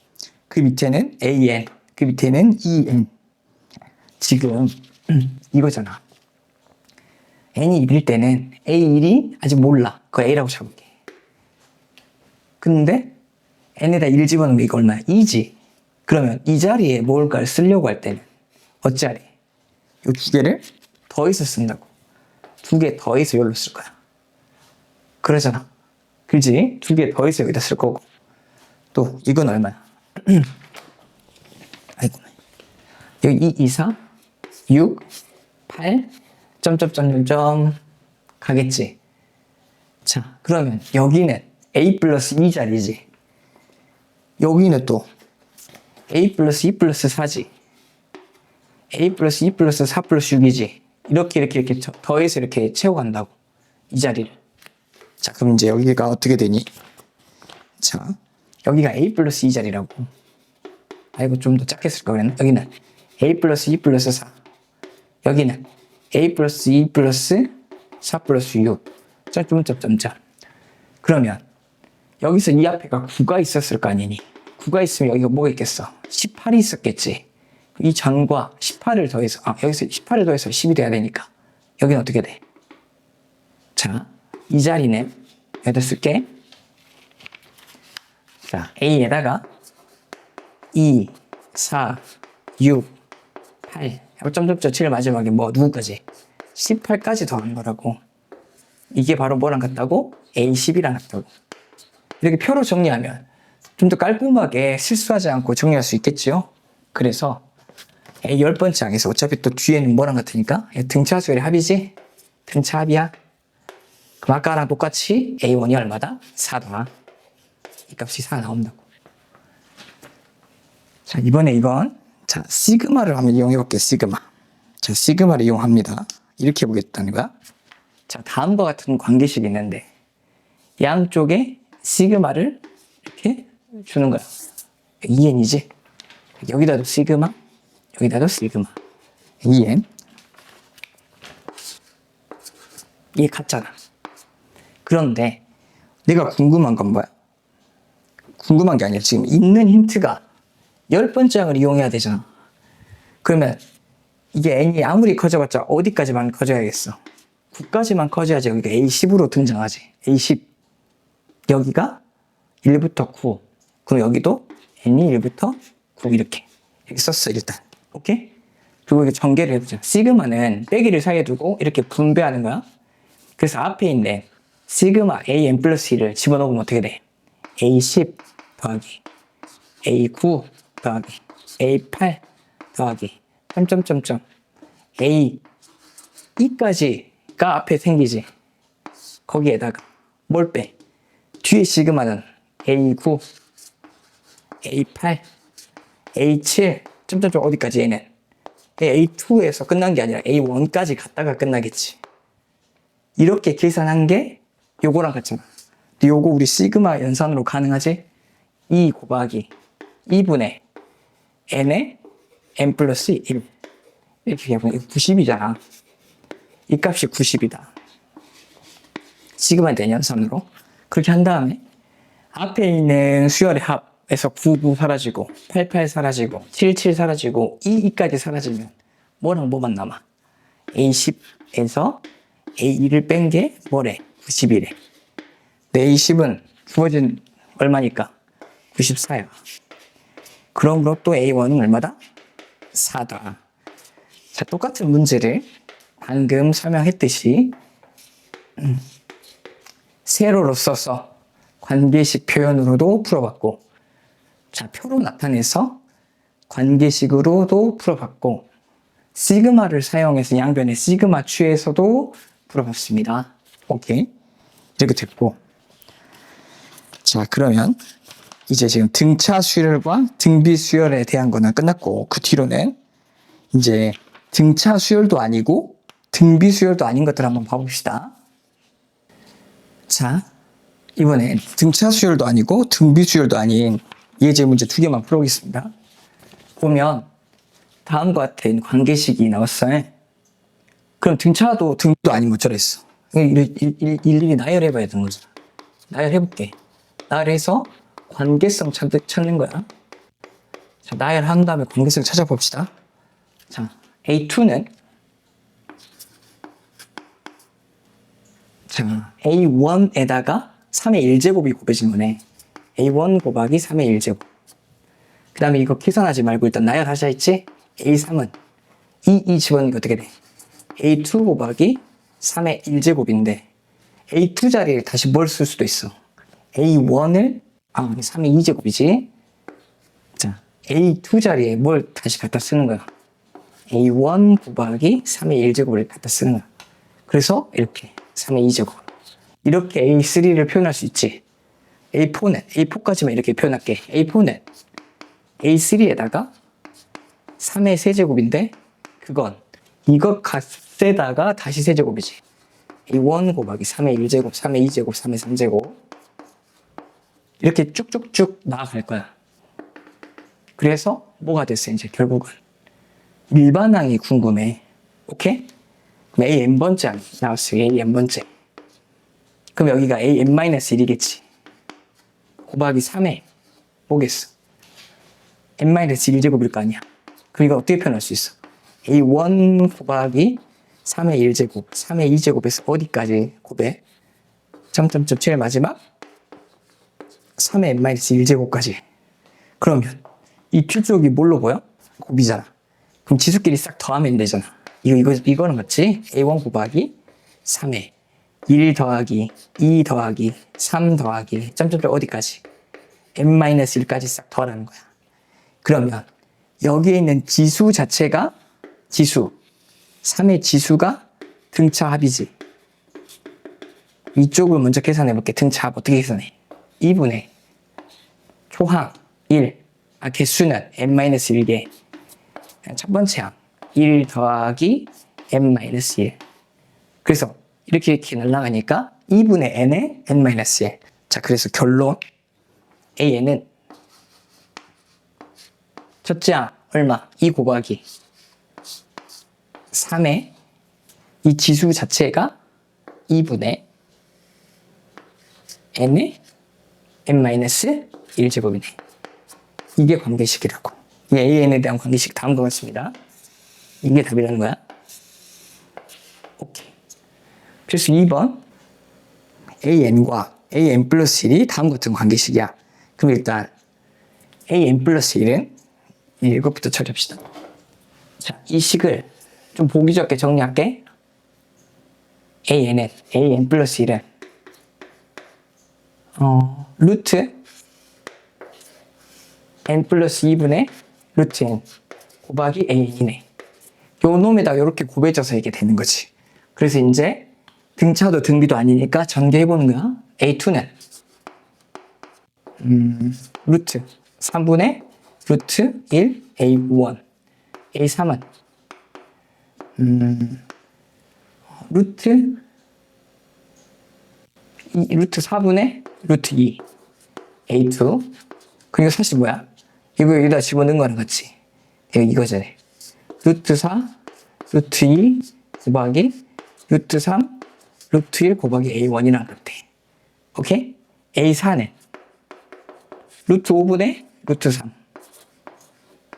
그 밑에는 an 그 밑에는 en. 지금 이거잖아. n이 1일 때는 a1이 아직 몰라. 그거 a라고 잡을게. 근데 n에다 1 집어넣으면 이거 얼마야? 2지. 그러면 이 자리에 뭘까를 쓰려고 할 때는 어찌하리? 이 두 개를 더해서 쓴다고. 두 개 더해서 여기로 쓸 거야. 그러잖아. 그지? 두 개 더해서 여기다 쓸 거고. 또 이건 얼마야? 아이고. 여기 2, 2, 4, 6, 8, 점점점점점 가겠지. 자, 그러면 여기는 a 플러스 2 자리지. 여기는 또 a 플러스 2 플러스 4지. a 플러스 2 플러스 4 플러스 6이지. 이렇게 더해서 이렇게 채워간다고. 이 자리를. 자, 그럼 이제 여기가 어떻게 되니? 자, 여기가 a 플러스 2 자리라고. 아이고, 좀 더 작게 쓸 걸 그랬나? 여기는 a 플러스 2 플러스 4. 여기는 a 플러스 2 플러스 4 플러스 6. 점점점점점. 그러면 여기서 이 앞에가 9가 있었을 거 아니니? 9가 있으면 여기가 뭐가 있겠어? 18이 있었겠지. 이 장과 18을 더해서 여기서 18을 더해서 10이 돼야 되니까 여기는 어떻게 돼? 자, 이 자리는 여기다 쓸게. 자, A에다가 2, 4, 6, 8 점점점 7 마지막에 뭐 누구까지? 18까지 더한 거라고. 이게 바로 뭐랑 같다고? A10이랑 같다고. 이렇게 표로 정리하면 좀 더 깔끔하게 실수하지 않고 정리할 수 있겠지요? 그래서 A 10번째 항에서 어차피 또 뒤에는 뭐랑 같으니까 등차 수열의 합이지? 등차 합이야. 그럼 아까랑 똑같이 A1이 얼마다? 4다. 이 값이 4 나온다고. 자, 이번에 이건 자, 시그마를 한번 이용해 볼게요. 시그마. 자, 시그마를 이용합니다. 이렇게 해보겠다는 거야. 자, 다음과 같은 관계식이 있는데 양쪽에 시그마를 이렇게 주는 거야. 2n이지? 여기다도 시그마, 여기다도 시그마. 2n. 이게 같잖아. 그런데 내가 궁금한 건 뭐야? 궁금한 게 아니라 지금 있는 힌트가 10번째 항을 이용해야 되잖아. 그러면 이게 n이 아무리 커져봤자 어디까지만 커져야겠어? 9까지만 커져야지 여기가 A10으로 등장하지. A10. 여기가 1부터 9. 그럼 여기도 n이 1부터 9 이렇게 썼어 일단. 오케이? 그리고 이게 전개를 해보자. 시그마는 빼기를 사이에 두고 이렇게 분배하는 거야. 그래서 앞에 있는 시그마 an 플러스 1을 집어넣으면 어떻게 돼? A10 더하기 A9 더하기 A8 더하기 점점점점 A2까지가 앞에 생기지. 거기에다가 뭘 빼? 뒤에 시그마는 A9 A8 A7 점점점 어디까지 얘는 A2에서 끝난 게 아니라 A1까지 갔다가 끝나겠지. 이렇게 계산한 게 요거랑 같잖아. 근데 요거 우리 시그마 연산으로 가능하지? 2 곱하기 2분의 n의 n 플러스 1 이렇게 해보면 이거 90이잖아. 이 값이 90이다. 시그마에 대한 연산으로 그렇게 한 다음에 앞에 있는 수열의 합에서 9, 사라지고 8, 사라지고 7, 사라지고 2까지 사라지면 뭐랑 뭐만 남아? A10에서 A2를 뺀 게 뭐래? 91에. 내 A10은 주어진 얼마니까? 94야. 그러므로 또 A1은 얼마다? 4다. 자, 똑같은 문제를 방금 설명했듯이 세로로 써서 관계식 표현으로도 풀어봤고, 자, 표로 나타내서 관계식으로도 풀어봤고, 시그마를 사용해서 양변의 시그마 취에서도 풀어봤습니다. 오케이. 이렇게 됐고. 자, 그러면 이제 지금 등차 수열과 등비 수열에 대한 거는 끝났고, 그 뒤로는 이제 등차 수열도 아니고 등비 수열도 아닌 것들 한번 봐봅시다. 자, 이번엔 등차 수열도 아니고 등비 수열도 아닌 예제 문제 2개만 풀어보겠습니다. 보면 다음과 같은 관계식이 나왔어요. 그럼 등차도 등비도 아닌 것처럼 했어. 일일이 나열해봐야 되는 거죠. 나열해볼게. 나열해서 관계성 찾는 거야. 자, 나열한 다음에 관계성 찾아봅시다. 자, A2는 자, A1에다가 3의 1제곱이 곱해진 거네. A1 곱하기 3의 1제곱. 그 다음에 이거 계산하지 말고 일단 나열하자 했지? A3은 이 집어넣으니까 어떻게 돼? A2 곱하기 3의 1제곱인데 A2 자리에 다시 뭘 쓸 수도 있어. A1을 3의 2제곱이지. 자, A2 자리에 뭘 다시 갖다 쓰는 거야. A1 곱하기 3의 1제곱을 갖다 쓰는 거야. 그래서 이렇게 3의 2제곱. 이렇게 A3를 표현할 수 있지. A4까지만 이렇게 표현할게. A4는 A3에다가 3의 세제곱인데 그건 이것 값에다가 다시 세제곱이지. A1 곱하기 3의 1제곱, 3의 2제곱, 3의 3제곱 이렇게 쭉쭉쭉 나아갈 거야. 그래서 뭐가 됐어 이제 결국은 일반항이 궁금해. 오케이? 그럼 AN번째 나왔어요. AN번째. 그럼 여기가 AN-1이겠지. 곱하기 3에 뭐겠어? n-1제곱일 거 아니야. 그럼 이거 어떻게 표현할 수 있어? A1 곱하기 3의 1제곱, 3의 2제곱에서 어디까지 곱해? 점점점 제일 마지막 3의 n-1제곱까지. 그러면 이 뒤쪽이 뭘로 보여? 곱이잖아. 그럼 지수끼리 싹 더하면 되잖아. 이거는 맞지? A1 곱하기 3의 1 더하기 2 더하기 3 더하기 점점점 어디까지? n-1까지 싹 더하라는 거야. 그러면 여기에 있는 지수 자체가 3의 지수가 등차 합이지. 이쪽을 먼저 계산해 볼게. 등차 합 어떻게 계산해? 2분의 초항 1, 개수는 n-1개. 첫 번째 항 1 더하기 n-1. 그래서 이렇게 날아가니까 2분의 n에 n-1. 자, 그래서 결론 AN은 첫째 항 얼마? 2 곱하기 3의 이 지수 자체가 2분의 n의 n-1제곱이네. 이게 관계식이라고. 이 AN에 대한 관계식 다음과 같습니다. 이게 답이라는 거야. 오케이. 그래서 2번 AN과 AN 플러스 1이 다음 같은 관계식이야. 그럼 일단 AN 플러스 1은 이것부터 처리합시다. 자, 이 식을 좀 보기 좋게 정리할게. AN은 AN 플러스 1은 루트 n 플러스 2분의 루트 n 곱하기 AN이네. 요 놈에다 이렇게 곱해져서 이게 되는 거지. 그래서 이제 등차도 등비도 아니니까 전개해보는 거야. A2는 루트 3분의 루트 1 A1. A3은 루트 4분의 루트 2 A2. 그리고 사실 뭐야? 이거 여기다 집어넣은 거랑 같이 이거잖아. 루트 4 루트 2 곱하기 루트 3 루트 1 곱하기 A1이랑 같아. 오케이? A4는 루트 5분의 루트 3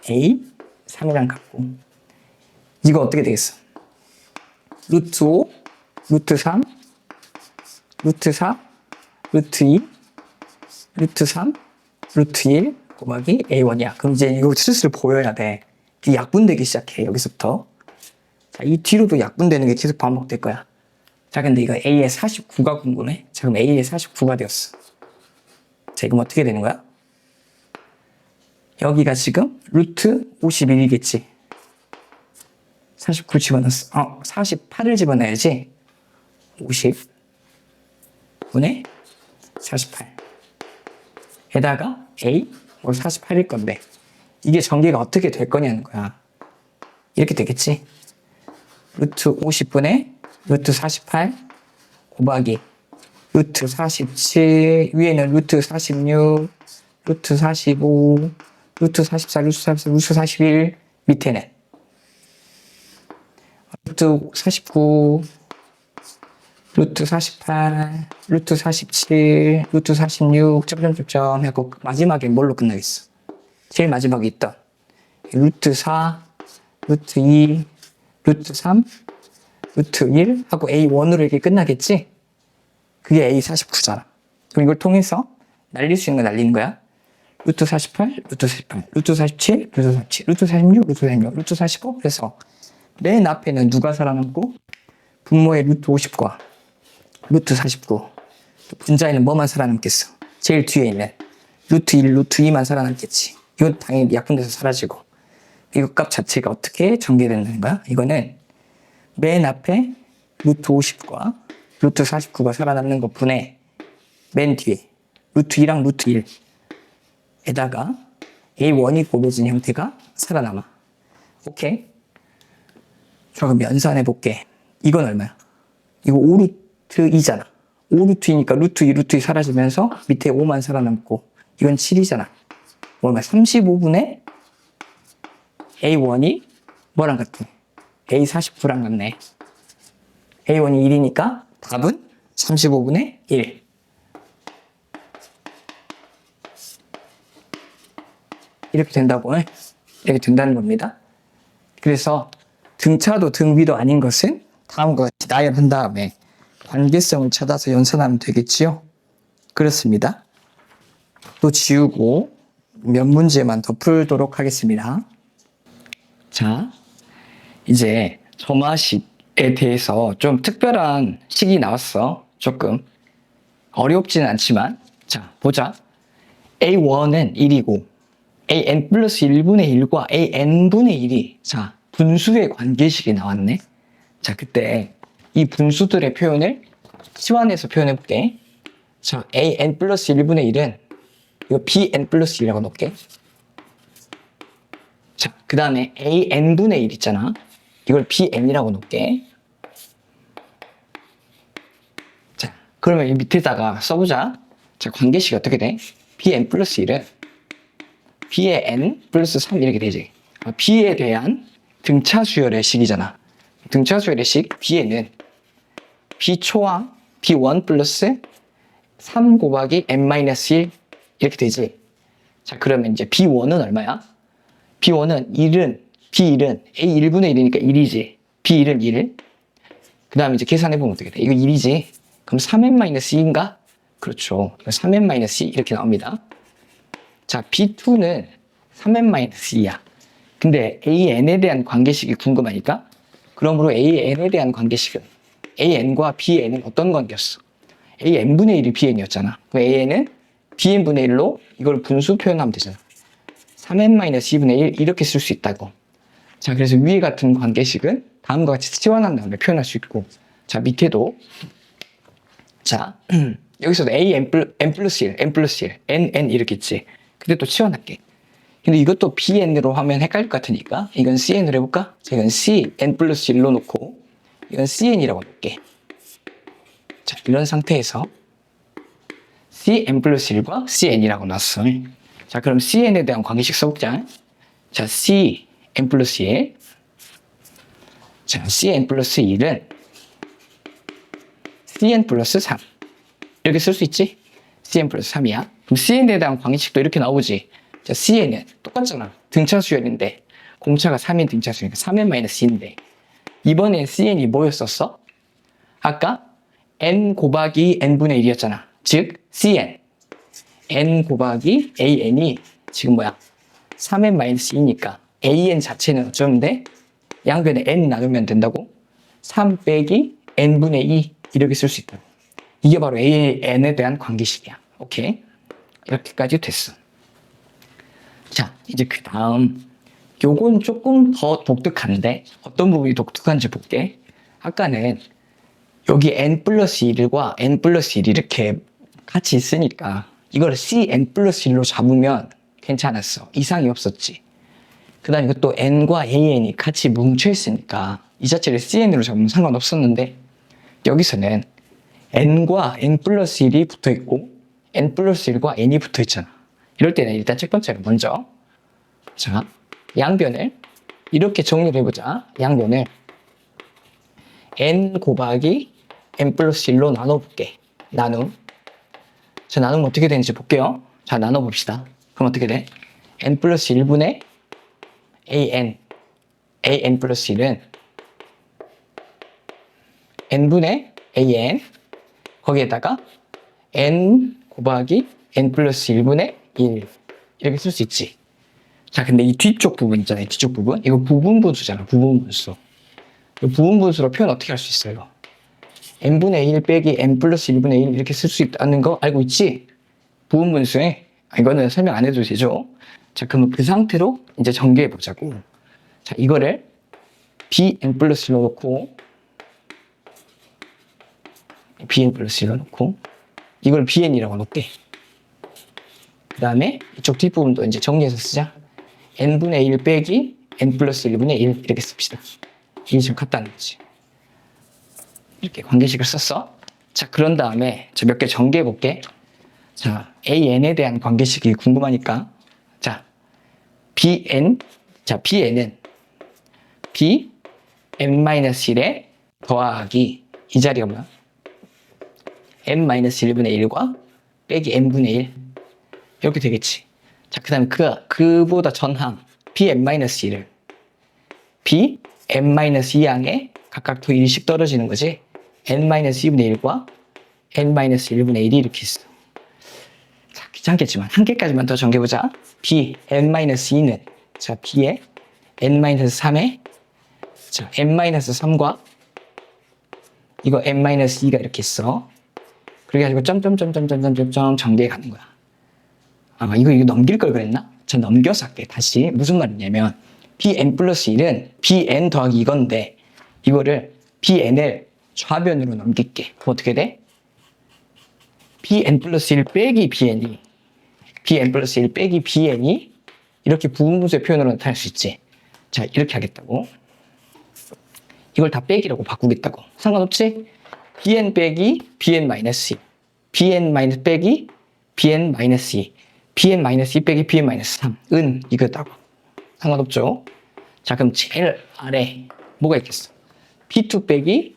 A3이랑 같고, 이거 어떻게 되겠어? 루트 5 루트 3 루트 4 루트 2 루트 3 루트 1 곱하기 A1이야. 그럼 이제 이거 슬슬 보여야 돼. 약분되기 시작해. 여기서부터. 자, 이 뒤로도 약분되는 게 계속 반복될 거야. 자, 근데 이거 A의 49가 궁금해. 자, 그럼 A의 49가 되었어. 자, 이건 어떻게 되는 거야? 여기가 지금 루트 51이겠지. 49 집어넣었어. 48을 집어넣어야지. 50 분의 48. 에다가 A 뭐 48일 건데 이게 전개가 어떻게 될 거냐는 거야. 이렇게 되겠지. 루트 50분의 루트 48 곱하기 루트 47 위에는 루트 46 루트 45 루트 44 루트 44 루트 41 밑에는 루트 49 루트 48 루트 47 루트 46 점점점점 하고 마지막에 뭘로 끝나겠어? 제일 마지막에 있던 루트 4 루트 2 루트 3 루트 1 하고 A1으로 이렇게 끝나겠지? 그게 A49잖아. 그럼 이걸 통해서 날릴 수 있는 거 날리는 거야. 루트 48, 루트 48, 루트 47, 루트 47, 루트 46, 루트 46, 루트 45. 그래서 맨 앞에는 누가 살아남고 분모의 루트 50과 루트 49. 분자에는 뭐만 살아남겠어? 제일 뒤에 있는 루트 1, 루트 2만 살아남겠지. 이건 당연히 약분돼서 사라지고. 이거 값 자체가 어떻게 전개되는 거야? 이거는 맨 앞에 루트 50과 루트 49가 살아남는 것 분에 맨 뒤에 루트 2랑 루트 1에다가 A1이 곱해진 형태가 살아남아. 오케이? 자, 그럼 연산해 볼게. 이건 얼마야? 이거 5루트 2잖아. 5루트 2니까 루트 2, 루트 2 사라지면서 밑에 5만 살아남고 이건 7이잖아. 얼마? 35분의 A1이 뭐랑 같아? A49랑 같네. A1이 1이니까 답은 35분의 1. 이렇게 된다고, 이렇게 된다는 겁니다. 그래서 등차도 등비도 아닌 것은 다음과 같이 나열한 다음에 관계성을 찾아서 연산하면 되겠지요? 그렇습니다. 또 지우고 몇 문제만 더 풀도록 하겠습니다. 자, 이제 점화식에 대해서 좀 특별한 식이 나왔어. 조금 어렵지는 않지만 자, 보자. A1은 1이고 AN 플러스 1분의 1과 AN분의 1이 자, 분수의 관계식이 나왔네. 자, 그때 이 분수들의 표현을 치환해서 표현해 볼게. 자, AN 플러스 1분의 1은 이거 BN 플러스 1이라고 놓을게. 자, 그 다음에 AN분의 1 있잖아. 이걸 BN이라고 놓을게. 자, 그러면 이 밑에다가 써보자. 자, 관계식이 어떻게 돼? BN 플러스 1은 B의 N 플러스 3 이렇게 되지. B에 대한 등차 수열의 식이잖아. 등차 수열의 식 B에는 B 초항 B1 플러스 3 곱하기 N-1 이렇게 되지. 자, 그러면 이제 B1은 얼마야? B1은 1은 B1은 A1분의 1이니까 1이지. B1은 1. 그 다음에 이제 계산해보면 어떻게 돼? 이거 1이지. 그럼 3n-2인가? 그렇죠. 3n-2 이렇게 나옵니다. 자, B2는 3n-2야. 근데 AN에 대한 관계식이 궁금하니까 그러므로 AN에 대한 관계식은 AN과 BN은 어떤 관계였어? AN분의 1이 BN이었잖아. 그럼 AN은 BN분의 1로 이걸 분수 표현하면 되잖아. 3n-2분의 1 이렇게 쓸 수 있다고. 자, 그래서 위에 같은 관계식은 다음과 같이 치환한 다음에 표현할 수 있고 자, 밑에도 자, 여기서도 N 플러스 1, N 플러스 1, N 이렇게 있지. 근데 또 치환할게. 근데 이것도 BN으로 하면 헷갈릴 것 같으니까 이건 CN으로 해볼까? 자, 이건 CN 플러스 1로 놓고 이건 CN이라고 놓을게. 자, 이런 상태에서 CN 플러스 1과 CN이라고 놨어. 자, 그럼 CN에 대한 관계식 써볼자. 자, CN 플러스 1. 자, CN 플러스 1은 CN 플러스 3. 이렇게 쓸 수 있지? CN 플러스 3이야. 그럼 CN에 대한 관계식도 이렇게 나오지. 자, CN은 똑같잖아. 등차 수열인데 공차가 3인 등차 수열이니까 3n-2인데 이번엔 CN이 뭐였었어? 아까 N 곱하기 N분의 1이었잖아. 즉 CN N 곱하기 AN이 지금 뭐야? 3n-2니까 AN 자체는 어쩌면 돼? 양변에 N 나누면 된다고? 3 빼기 N분의 2 이렇게 쓸 수 있다고. 이게 바로 AN에 대한 관계식이야. 오케이? 이렇게까지 됐어. 자, 이제 그 다음 요건 조금 더 독특한데 어떤 부분이 독특한지 볼게. 아까는 여기 N 플러스 1과 N 플러스 1 이렇게 같이 있으니까 이걸 cn 플러스 1로 잡으면 괜찮았어. 이상이 없었지. 그 다음에 이것도 n과 an이 같이 뭉쳐 있으니까 이 자체를 cn으로 잡으면 상관없었는데 여기서는 n과 n 플러스 1이 붙어 있고 n 플러스 1과 n이 붙어 있잖아. 이럴 때는 일단 첫 번째로 먼저 자 양변을 이렇게 정리를 해보자. 양변을 n 곱하기 n 플러스 1로 나눠볼게. 나눔. 자, 나누면 어떻게 되는지 볼게요. 자, 나눠봅시다. 그럼 어떻게 돼? n 플러스 1분의 an 플러스 1은 n분의 an 거기에다가 n 곱하기 n 플러스 1분의 1 이렇게 쓸 수 있지. 자, 근데 이 뒤쪽 부분 있잖아요. 뒤쪽 부분. 이거 부분분수잖아. 부분분수. 이 부분분수로 표현 어떻게 할 수 있어요? n분의 1 빼기 n 플러스 1분의 1 이렇게 쓸 수 있다는 거 알고 있지? 부분분수에. 이거는 설명 안 해도 되죠? 자, 그러면 그 상태로 이제 전개해 보자고. 자, 이거를 bn 플러스 1로 놓고 bn 플러스 1로 놓고 이걸 bn이라고 놓게. 그 다음에 이쪽 뒷부분도 이제 정리해서 쓰자. n분의 1 빼기 n 플러스 1분의 1 이렇게 씁시다. 이게 지금 같다는 거지. 이렇게 관계식을 썼어. 자, 그런 다음에 몇 개 전개해 볼게. 자, an에 대한 관계식이 궁금하니까. 자, bn은 bn-1에 더하기 이 자리가 뭐야? n-1분의 1과 빼기 n분의 1 이렇게 되겠지. 자, 그 다음에 그보다 전항 bn-1을 bn-2항에 각각 더 1씩 떨어지는 거지. n-2분의 1과 n-1분의 1이 이렇게 있어. 자, 귀찮겠지만 한 개까지만 더 정해보자. bn-2는 자, b에 n-3에 자, n-3과 이거 n-2가 이렇게 있어. 그래가지고 점점점점점점점 전개해 가는 거야. 아, 이거 넘길 걸 그랬나? 자, 넘겨서 할게. 다시 무슨 말이냐면 bn 플러스 1은 bn 더하기 이건데 이거를 bn을 좌변으로 넘길게. 그럼 어떻게 돼? bn 플러스 1 빼기 bn이 bn 플러스 1 빼기 bn이 이렇게 부분분수의 표현으로 나타날 수 있지. 자, 이렇게 하겠다고. 이걸 다 빼기라고 바꾸겠다고. 상관없지? bn 빼기 bn 마이너스 2 bn 마이너스 빼기 bn 마이너스 2 bn 마이너스 2 빼기 bn 마이너스 3은 이거다고. 상관없죠? 자, 그럼 제일 아래 뭐가 있겠어? b2 빼기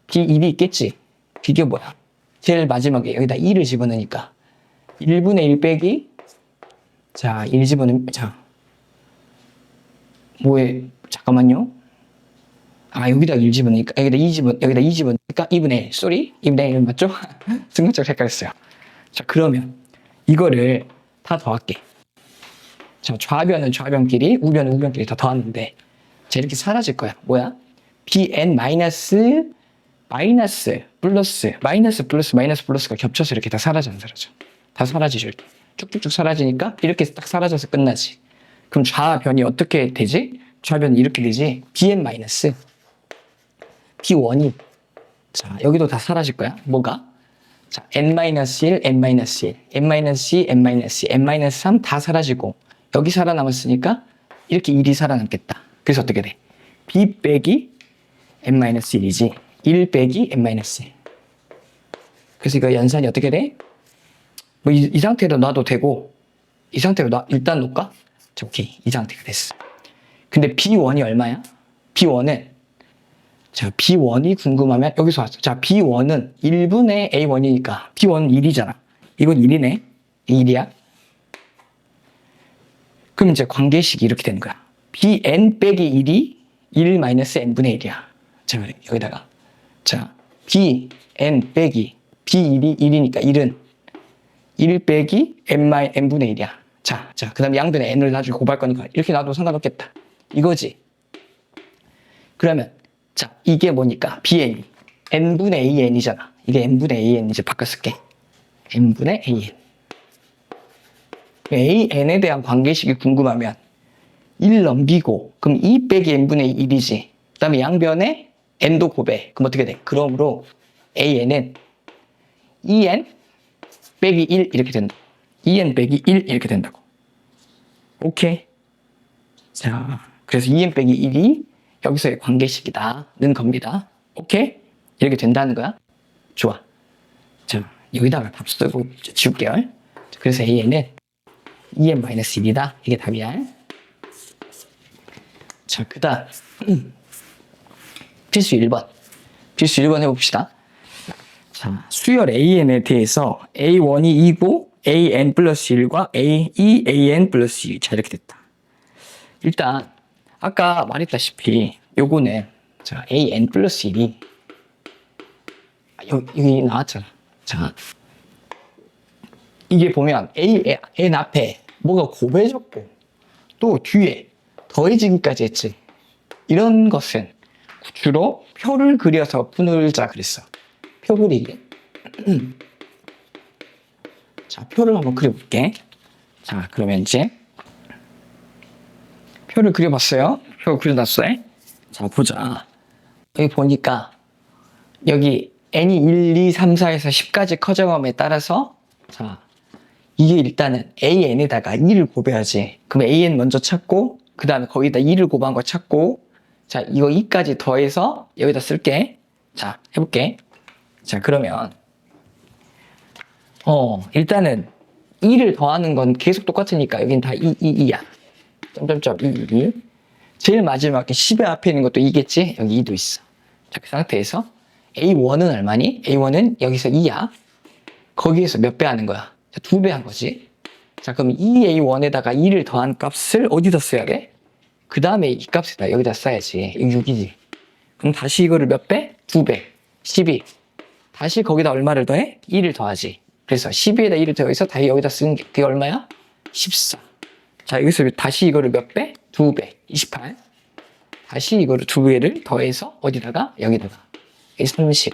b1이 있겠지? 이게 뭐야? 제일 마지막에 여기다 2를 집어넣으니까 1분의 1 빼기 자, 1 집어넣으면 자 뭐에 잠깐만요. 아, 여기다 1 집어넣으니까 여기다 2 집어넣으니까 2분의 1 쏘리? 2분의 1 맞죠? 순간적으로 헷갈렸어요. 자, 그러면 이거를 다 더할게. 자, 좌변은 좌변끼리 우변은 우변끼리 다 더하는데 자, 이렇게 사라질 거야. 뭐야? bn 마이너스 플러스 플러스가 겹쳐서 이렇게 다 사라져 안 사라져? 다 사라지죠. 이렇게 쭉쭉쭉 사라지니까 이렇게 딱 사라져서 끝나지. 그럼 좌변이 어떻게 되지? 좌변이 이렇게 되지. bn 마이너스 b1이 자, 여기도 다 사라질 거야. 뭐가? 자, n-1, n-1, n-2, n-2, n-3 다 사라지고 여기 살아남았으니까 이렇게 1이 살아남겠다. 그래서 어떻게 돼? b 빼기 n-1이지. 1 빼기 n-1. 그래서 이거 연산이 어떻게 돼? 뭐 이 상태로 놔도 되고 이 상태로 일단 놓을까? 자, 오케이. 이 상태가 됐어. 근데 b1이 얼마야? b1은 자, b1이 궁금하면 여기서 왔어. 자, b1은 1분의 a1이니까 b1은 1이잖아. 이건 1이네. 1이야. 그럼 이제 관계식이 이렇게 되는 거야. bn 빼기 1이 1 마이너스 n분의 1이야. 자, 여기다가 자, bn 빼기 b1이 1이니까 1은 1 빼기 n분의 1이야. 자, 그 다음에 양변에 n을 나중에 곱할 거니까 이렇게 놔도 상관없겠다. 이거지. 그러면 자, 이게 뭐니까 bn이 n분의 an이잖아. 이게 n분의 an 이제 바꿔 쓸게. n분의 an. an에 대한 관계식이 궁금하면 1 넘기고 그럼 2 빼기 n분의 1이지. 그 다음에 양변에 n도 곱해. 그럼 어떻게 돼? 그러므로 an은 2n 빼기 1 이렇게 된다. 2n 빼기 1 이렇게 된다고. 오케이. 자, 그래서 2n 빼기 1이 여기서의 관계식이다는 겁니다. 오케이? 이렇게 된다는 거야. 좋아. 자, 여기다가 답 쓰고 지울게요. 그래서 AN은 2n-1이다. 이게 답이야. 자, 그 다음 필수 1번. 필수 1번 해봅시다. 자, 수열 AN에 대해서 A1이 2고 AN 플러스 1과 AN 플러스 2. 자, 이렇게 됐다. 일단 아까 말했다시피 요거는 자 AN 플러스 1이 여기 나왔잖아. 자, 이게 보면 AN 앞에 뭐가 곱해졌고 또 뒤에 더해지기까지 했지. 이런 것은 주로 표를 그려서 풀자 그랬어. 표 그리기. 자, 표를 한번 그려볼게. 자, 그러면 이제 표를 그려봤어요. 표 그려놨어요. 자, 보자. 여기 보니까 여기 n이 1, 2, 3, 4에서 10까지 커져감에 따라서 자, 이게 일단은 AN에다가 2를 곱해야지. 그럼 AN 먼저 찾고 그 다음에 거기다 2를 곱한 거 찾고 자, 이거 2까지 더해서 여기다 쓸게. 자, 해볼게. 자, 그러면 일단은 2를 더하는 건 계속 똑같으니까 여긴 다 2야. 점점점 2. 제일 마지막에 10의 앞에 있는 것도 2겠지? 여기 2도 있어. 자, 그 상태에서 A1은 얼마니? A1은 여기서 2야. 거기에서 몇 배 하는 거야? 자, 2배 한 거지. 자, 그럼 2A1에다가 2를 더한 값을 어디다 써야 돼? 그 다음에 이 값에다 여기다 써야지. 이거 6이지. 그럼 다시 이거를 몇 배? 2배. 12. 다시 거기다 얼마를 더해? 2를 더하지. 그래서 12에다 2를 더해서 다시 여기다 쓰는 게 그게 얼마야? 14. 자, 여기서 다시 이거를 몇 배? 2배. 28. 다시 이거를 2배를 더해서 어디다가? 여기다가. 30.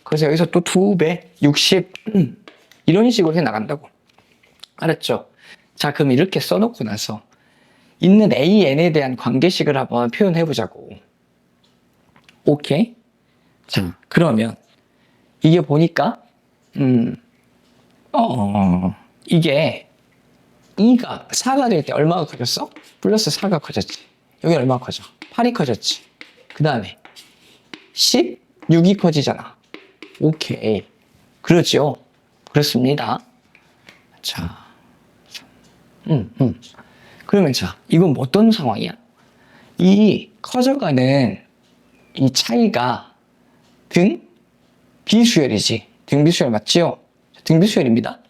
그래서 여기서 또 2배. 60. 이런 식으로 해 나간다고. 알았죠? 자, 그럼 이렇게 써놓고 나서 있는 AN에 대한 관계식을 한번 표현해 보자고. 오케이? 자, 그러면 이게 보니까 이게 2가 4가 될 때 얼마가 커졌어? 플러스 4가 커졌지. 여기 얼마가 커져? 8이 커졌지. 그 다음에 16이 커지잖아. 오케이. 그렇죠. 그렇습니다. 자, 그러면 자, 이건 어떤 상황이야? 이 커져가는 이 차이가 등비수열이지. 등비수열 맞지요? 등비수열입니다.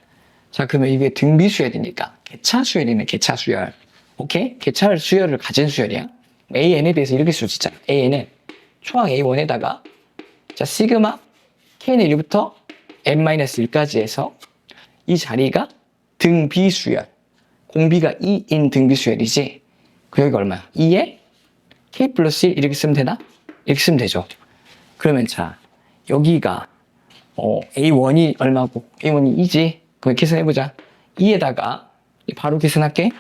자, 그러면 이게 등비수열이니까 개차수열이네, 개차수열. 오케이? 개차수열을 가진 수열이야. AN에 대해서 이렇게 쓸 수 있잖아. AN은 초항 A1에다가 자, 시그마 K는 1부터 N-1까지 해서 이 자리가 등비수열. 공비가 2인 등비수열이지. 그 여기가 얼마야? 2에 K 플러스 1 이렇게 쓰면 되나? 이렇게 쓰면 되죠. 그러면 자, 여기가 A1이 얼마고? A1이 2지. 그럼 계산해보자. 2에다가 바로 계산할게.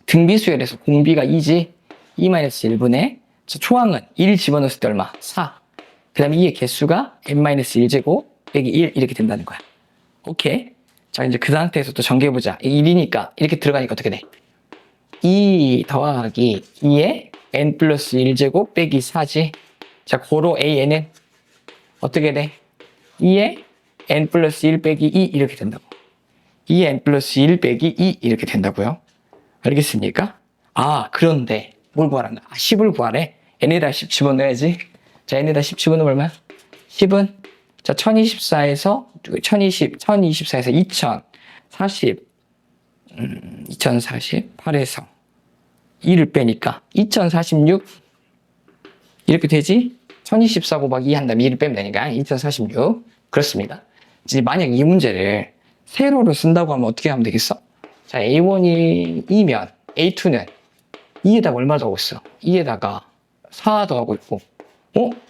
등비수열에서 공비가 2지. 2-1분의 초항은 1 집어넣었을 때 얼마? 4. 그 다음에 2의 개수가 n-1제곱 빼기 1 이렇게 된다는 거야. 오케이. 자, 이제 그 상태에서 또 전개해보자. 1이니까 이렇게 들어가니까 어떻게 돼? 2 더하기 2의 n 플러스 1제곱 빼기 4지. 자, 고로 AN은 어떻게 돼? 2의 n 플러스 1 빼기 2 이렇게 된다고. 2의 n 플러스 1 빼기 2 이렇게 된다고요. 알겠습니까? 아, 그런데 뭘 구하란가? 10을 구하래. n에다 10 집어넣어야지. 자, n에다 10 집어넣으면 얼마야? 10은 자, 1024에서 1024에서 2040 2048에서 2를 빼니까 2046 이렇게 되지? 1024 곱하기 2 한다면 2를 빼면 되니까 2046 그렇습니다. 이제 만약 이 문제를 세로로 쓴다고 하면 어떻게 하면 되겠어? 자, A1이 2면 A2는 2에다가 얼마 더하고 있어? 2에다가 4 더하고 있고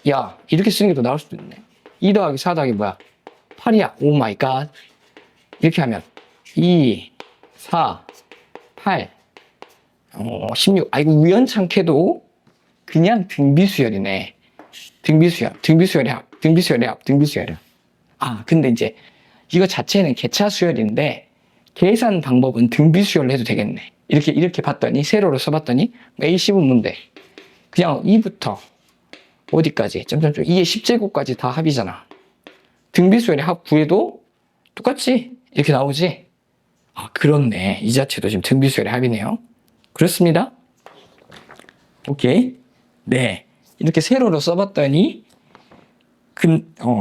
야, 이렇게 쓰는 게 더 나을 수도 있네. 2 더하기 4 더하기 뭐야? 8이야. 오 마이 갓. 이렇게 하면 2, 4, 8, 16. 아이고, 우연찮게도 그냥 등비수열이네. 등비수열의 합. 아, 근데 이제 이거 자체는 개차 수열인데 계산 방법은 등비 수열로 해도 되겠네. 이렇게 봤더니 세로로 써봤더니 A10은 뭔데? 그냥 2부터 어디까지? 점점점 2의 10제곱까지 다 합이잖아. 등비 수열의 합 구해도 똑같지? 이렇게 나오지? 아, 그렇네. 이 자체도 지금 등비 수열의 합이네요. 그렇습니다. 오케이. 네. 이렇게 세로로 써봤더니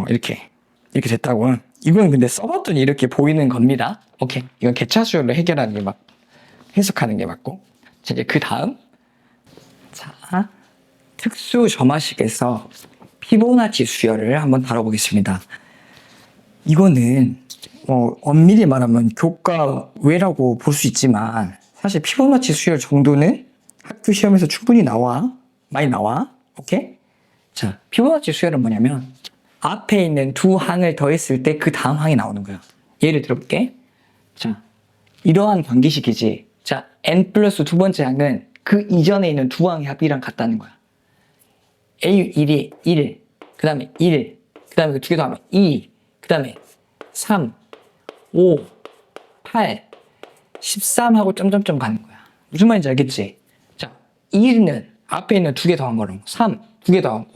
이렇게 됐다고. 이건 근데 써봤더니 이렇게 보이는 겁니다. 오케이. 이건 개차 수열로 해결하는 게 해석하는 게 맞고. 자, 이제 그 다음. 자, 특수 점화식에서 피보나치 수열을 한번 다뤄보겠습니다. 이거는 엄밀히 말하면 교과 외라고 볼 수 있지만 사실 피보나치 수열 정도는 학교 시험에서 충분히 많이 나와. 오케이? 자, 피보나치 수열은 뭐냐면 앞에 있는 두 항을 더했을 때 그 다음 항이 나오는 거야. 예를 들어볼게. 자, 이러한 관계식이지. 자, n 플러스 두 번째 항은 그 이전에 있는 두 항의 합이랑 같다는 거야. A1이 1, 그 다음에 1, 그 다음에 두 개 더 하면 2, 그 다음에 3, 5, 8, 13하고 점점점 가는 거야. 무슨 말인지 알겠지? 자, 1은 앞에 있는 두 개 더한 거랑 3, 두 개 더하고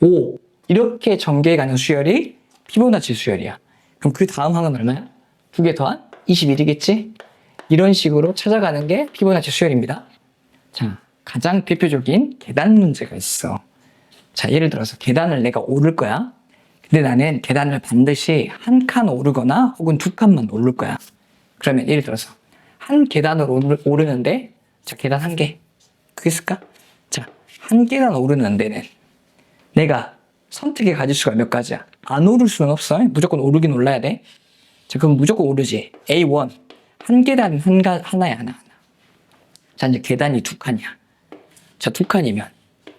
5 이렇게 전개해가는 수열이 피보나치 수열이야. 그럼 그 다음 항은 얼마야? 두 개 더한 21이겠지? 이런 식으로 찾아가는 게 피보나치 수열입니다. 자, 가장 대표적인 계단 문제가 있어. 자, 예를 들어서 계단을 내가 오를 거야. 근데 나는 계단을 반드시 한 칸 오르거나 혹은 두 칸만 오를 거야. 그러면 예를 들어서 한 계단을 오르는데, 자, 계단 한 개. 그게 있을까? 자, 한 계단 오르는 데는 내가 선택의 가지수가 몇 가지야? 안 오를 수는 없어. 무조건 오르긴 올라야 돼. 자, 그럼 무조건 오르지. A1. 한 계단은 하나야, 하나. 자, 이제 계단이 두 칸이야. 자, 두 칸이면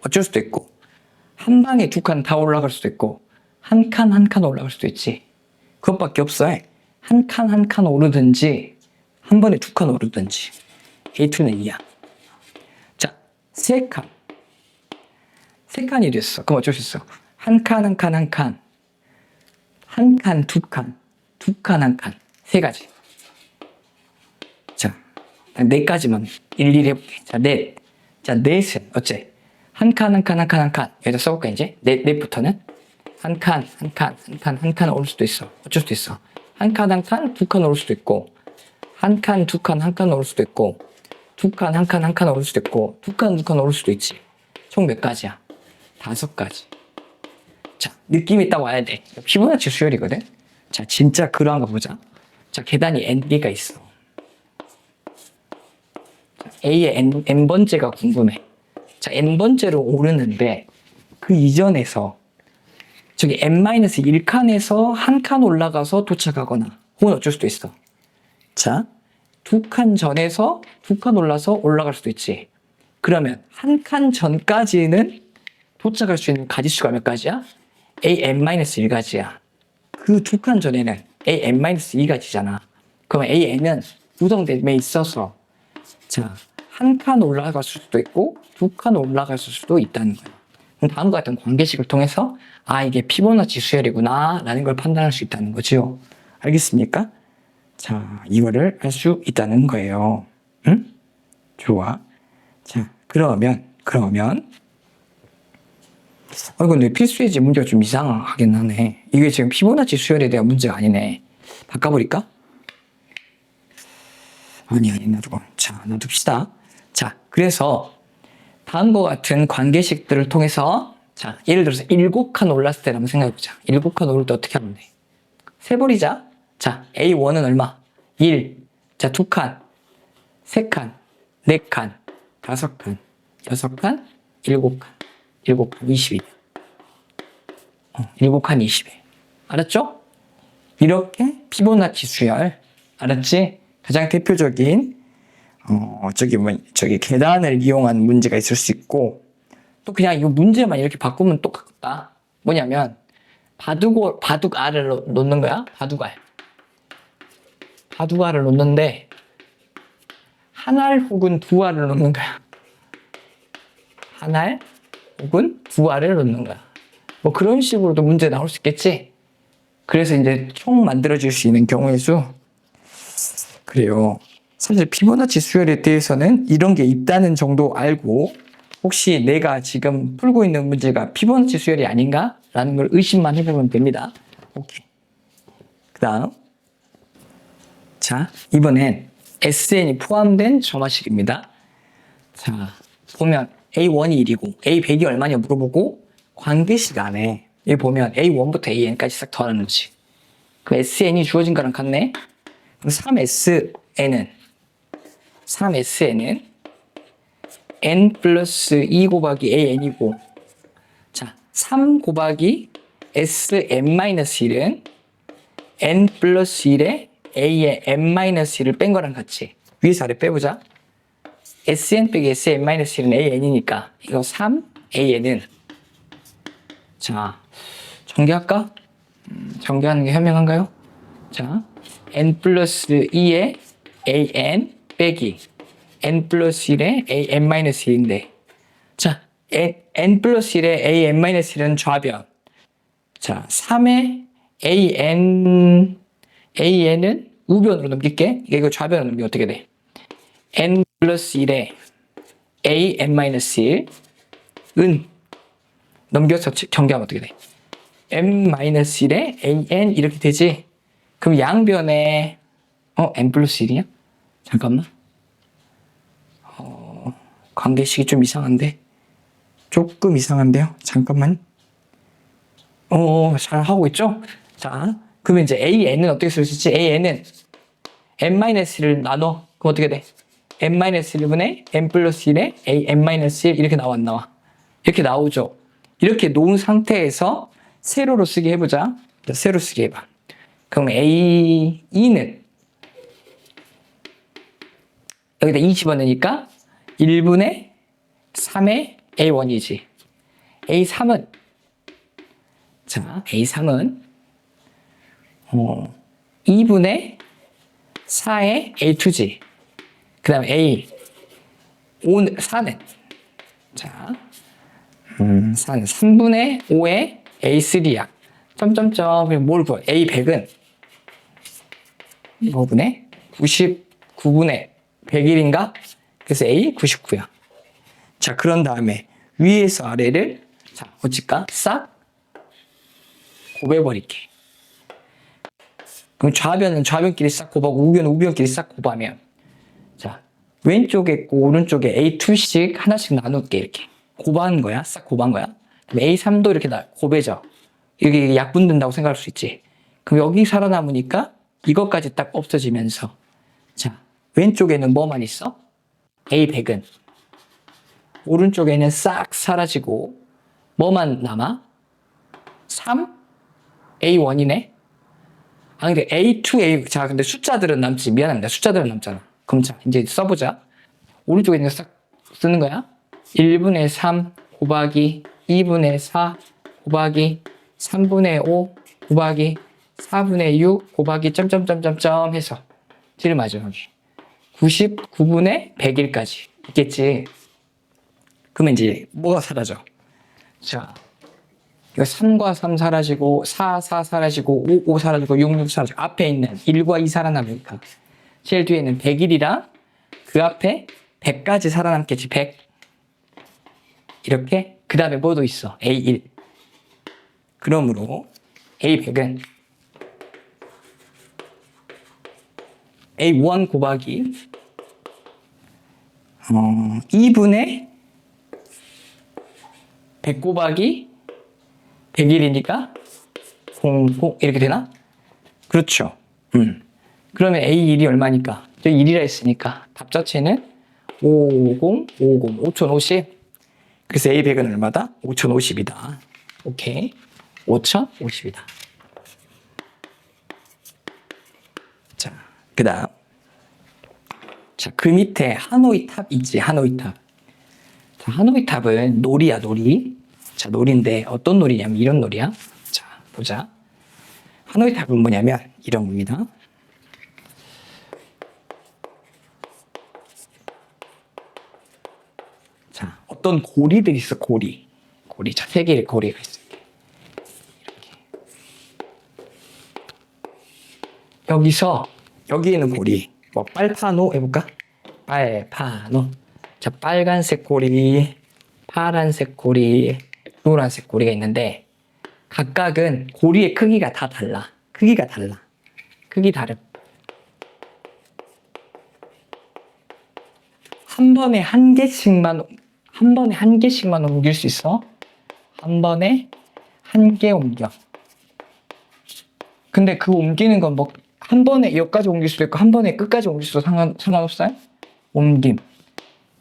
어쩔 수도 있고, 한 방에 두 칸 다 올라갈 수도 있고, 한 칸 한 칸 올라갈 수도 있지. 그것밖에 없어. 한 칸 한 칸 오르든지, 한 번에 두 칸 오르든지. A2는 2야. 자, 세 칸. 세 칸이 됐어. 그럼 어쩔 수 있어. 한 칸, 한 칸, 한 칸. 한 칸, 두 칸. 두 칸, 한 칸. 세 가지. 자, 네 가지만 일일이 해볼게. 자, 넷. 자, 넷은 어째? 한 칸, 한 칸, 한 칸, 한 칸. 여기다 써볼까, 이제? 넷부터는? 한 칸, 한 칸, 한 칸, 한 칸 오를 수도 있어. 어쩔 수도 있어. 한 칸, 한 칸, 두 칸 오를 수도 있고, 한 칸, 두 칸, 한 칸 오를 수도 있고, 두 칸, 한 칸, 한 칸 오를 수도 있고, 두 칸, 두 칸 오를 수도 있지. 총 몇 가지야? 5가지. 자, 느낌이 딱 와야 돼. 피보나치 수열이거든? 자, 진짜 그러한 거 보자. 자, 계단이 n개가 있어. 자, A의 n번째가 궁금해. 자, n번째로 오르는데, 그 이전에서, 저기 n-1칸에서 한 칸 올라가서 도착하거나, 혹은 어쩔 수도 있어. 자, 두 칸 전에서 두 칸 올라갈 수도 있지. 그러면 한 칸 전까지는 도착할 수 있는 가지수가 몇 가지야? an-1가지야. 그 두 칸 전에는 an-2가지잖아. 그러면 an은 구성됨에 있어서 자, 한 칸 올라갈 수도 있고 두 칸 올라갈 수도 있다는 거야. 그럼 다음과 같은 관계식을 통해서 아, 이게 피보나치 수열이구나 라는 걸 판단할 수 있다는 거죠. 알겠습니까? 자, 이거를 할 수 있다는 거예요. 응? 좋아. 자, 그러면 근데 필수예제 문제가 좀 이상하긴 하네. 이게 지금 피보나치 수열에 대한 문제가 아니네. 바꿔버릴까? 아니, 놔두고. 자, 놔둡시다. 자, 그래서 다음과 같은 관계식들을 통해서 자, 예를 들어서 7칸 올랐을 때 한번 생각해보자. 7칸 오를 때 어떻게 하면 돼? 세버리자. 자, A1은 얼마? 1. 자, 2칸, 3칸, 4칸, 5칸, 6칸, 7칸. 7칸 20이. 7칸 20에. 알았죠? 이렇게 피보나치 수열. 알았지? 가장 대표적인 저기 계단을 이용한 문제가 있을 수 있고, 또 그냥 이 문제만 이렇게 바꾸면 똑같다. 뭐냐면 바둑알을 놓는 거야. 바둑알을 놓는데 한 알 혹은 두 알을 놓는 거야. 한 알 혹은 두 알을 놓는 거야. 뭐 그런 식으로도 문제 나올 수 있겠지. 그래서 이제 총 만들어질 수 있는 경우의 수. 그래요. 사실 피보나치 수열에 대해서는 이런 게 있다는 정도 알고 혹시 내가 지금 풀고 있는 문제가 피보나치 수열이 아닌가? 라는 걸 의심만 해보면 됩니다. 오케이. 그 다음. 자, 이번엔 SN이 포함된 점화식입니다. 자, 보면 A1이 1이고 A100이 얼마냐 물어보고 관계식 안에 여기 보면 A1부터 AN까지 싹 더하는지. 그럼 SN이 주어진 거랑 같네? 그럼 3SN은 N 플러스 2 곱하기 AN이고 자, 3 곱하기 SM-1은 N 플러스 1에 A의 N-1을 뺀 거랑 같이 위에서 아래 빼보자. SN 빼기 SM-1은 AN이니까 이거 3AN은 자, 전개할까? 전개하는 게 현명한가요? 자, N 플러스 2에 AN 빼기 N 플러스 1에 AN-1인데 자, N 플러스 1에 AN-1은 좌변. 자, 3에 AN은 우변으로 넘길게. 이거 좌변으로 넘기면 어떻게 돼? N 플러스 1에 AN-1은 넘겨서 전개하면 어떻게 돼? N-1에 AN 이렇게 되지? 그럼 양변에 N 플러스 1이야? 잠깐만. 관계식이 좀 이상한데? 조금 이상한데요? 잠깐만. 잘 하고 있죠? 자, 그러면 이제 AN은 어떻게 쓸 수 있지? AN은 N-1를 나눠. 그럼 어떻게 돼? N-1분의 N 플러스 1에 AN-1 이렇게 나와, 안 나와? 이렇게 나오죠? 이렇게 놓은 상태에서 세로로 쓰기 해보자. 세로 쓰기 해봐. 그럼 A2는 여기다 2 집어넣으니까 1분의 3의 A1이지. A3은 자, A3은 2분의 4의 A2지. 그 다음에 A4는 자, 4는 3분의 5의 A3야. 점점점. 그리고 뭘 구해? A100은 5분의 99분의 100일인가? 그래서 A99야. 자, 그런 다음에 위에서 아래를 자, 어찌까? 싹 곱해버릴게. 그럼 좌변은 좌변끼리 싹 곱하고 우변은 우변끼리 싹 곱하면 자, 왼쪽에 있고 오른쪽에 A2씩 하나씩 나눌게. 이렇게 곱한 거야. 싹 곱한 거야. 그럼 A3도 이렇게 곱해져. 이게 약분된다고 생각할 수 있지. 그럼 여기 살아남으니까 이것까지 딱 없어지면서 자, 왼쪽에는 뭐만 있어? A100은 오른쪽에는 싹 사라지고 뭐만 남아? 3A1이네. 근데 A2, 자, 근데 숫자들은 남지. 미안합니다. 숫자들은 남잖아. 그럼 자, 이제 써보자. 오른쪽에 있는 거 싹 쓰는 거야. 1분의 3 곱하기 2분의 4 곱하기 3분의 5 곱하기 4분의 6 곱하기 점점점점점 해서 뒤를 마지막에 99분의 100일까지 있겠지. 그러면 이제 뭐가 사라져? 자, 이거 3과 3 사라지고 4, 4 사라지고 5, 5 사라지고 6, 6 사라지고 앞에 있는 1과 2 살아남으니까 제일 뒤에는 100일이랑 그 앞에 100까지 살아남겠지. 100 이렇게 그 다음에 뭐도 있어? A1 그러므로 A100은 A1 곱하기 2분의 100 곱하기 100일이니까 00 이렇게 되나? 그렇죠. 그러면 A1이 얼마니까? 저기 1이라 했으니까 답 자체는 5050 그래서 A100은 얼마다? 5050이다. 오케이. 5050이다. 자, 그 다음. 자, 그 밑에 하노이 탑 있지, 하노이 탑. 자, 하노이 탑은 놀이야, 놀이. 자, 놀이인데 어떤 놀이냐면 이런 놀이야. 자, 보자. 하노이 탑은 뭐냐면 이런 겁니다. 자, 어떤 고리들이 있어, 고리. 자, 세 개의 고리가 있어. 이렇게. 여기서 여기 있는 고리 뭐 빨파노 해볼까? 빨파노. 자, 빨간색 고리, 파란색 고리, 노란색 고리가 있는데 각각은 고리의 크기가 다 달라. 크기가 달라. 크기 다름. 한 번에 한 개씩만 옮길 수 있어. 한 번에 한 개 옮겨. 근데 그 옮기는 건 뭐 한 번에 여기까지 옮길 수도 있고 한 번에 끝까지 옮길 수도 상관없어요? 옮김.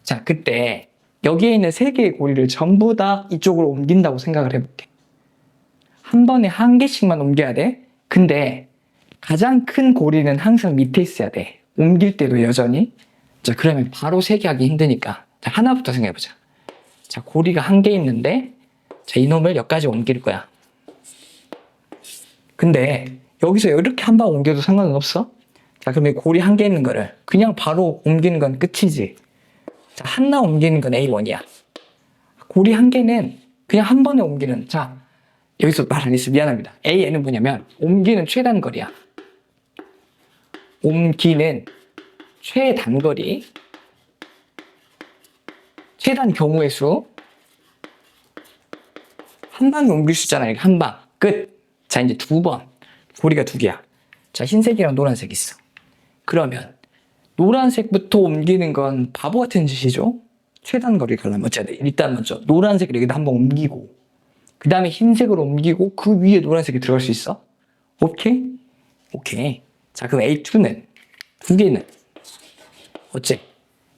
자, 그때 여기에 있는 세 개의 고리를 전부 다 이쪽으로 옮긴다고 생각을 해볼게. 한 번에 한 개씩만 옮겨야 돼. 근데 가장 큰 고리는 항상 밑에 있어야 돼. 옮길 때도 여전히. 자, 그러면 바로 세 개 하기 힘드니까 자, 하나부터 생각해보자. 자, 고리가 한 개 있는데 자, 이놈을 여기까지 옮길 거야. 근데 여기서 이렇게 한 방 옮겨도 상관은 없어? 자, 그러면 고리 한 개 있는 거를 그냥 바로 옮기는 건 끝이지. 자, 하나 옮기는 건 A1이야. 고리 한 개는 그냥 한 번에 옮기는. 자, 여기서 말 안 했어. 미안합니다. AN은 뭐냐면 옮기는 최단거리야. 옮기는 최단거리. 최단 경우의 수. 한 방에 옮길 수 있잖아. 이렇게 한 방. 끝. 자, 이제 두 번. 고리가 두 개야. 자, 흰색이랑 노란색 있어. 그러면 노란색부터 옮기는 건 바보 같은 짓이죠. 최단 거리를 가려면 어쨌든 일단 먼저 노란색을 여기다 한번 옮기고 그 다음에 흰색으로 옮기고 그 위에 노란색이 들어갈 수 있어? 오케이? 오케이. 자, 그럼 A2는 두 개는 어째?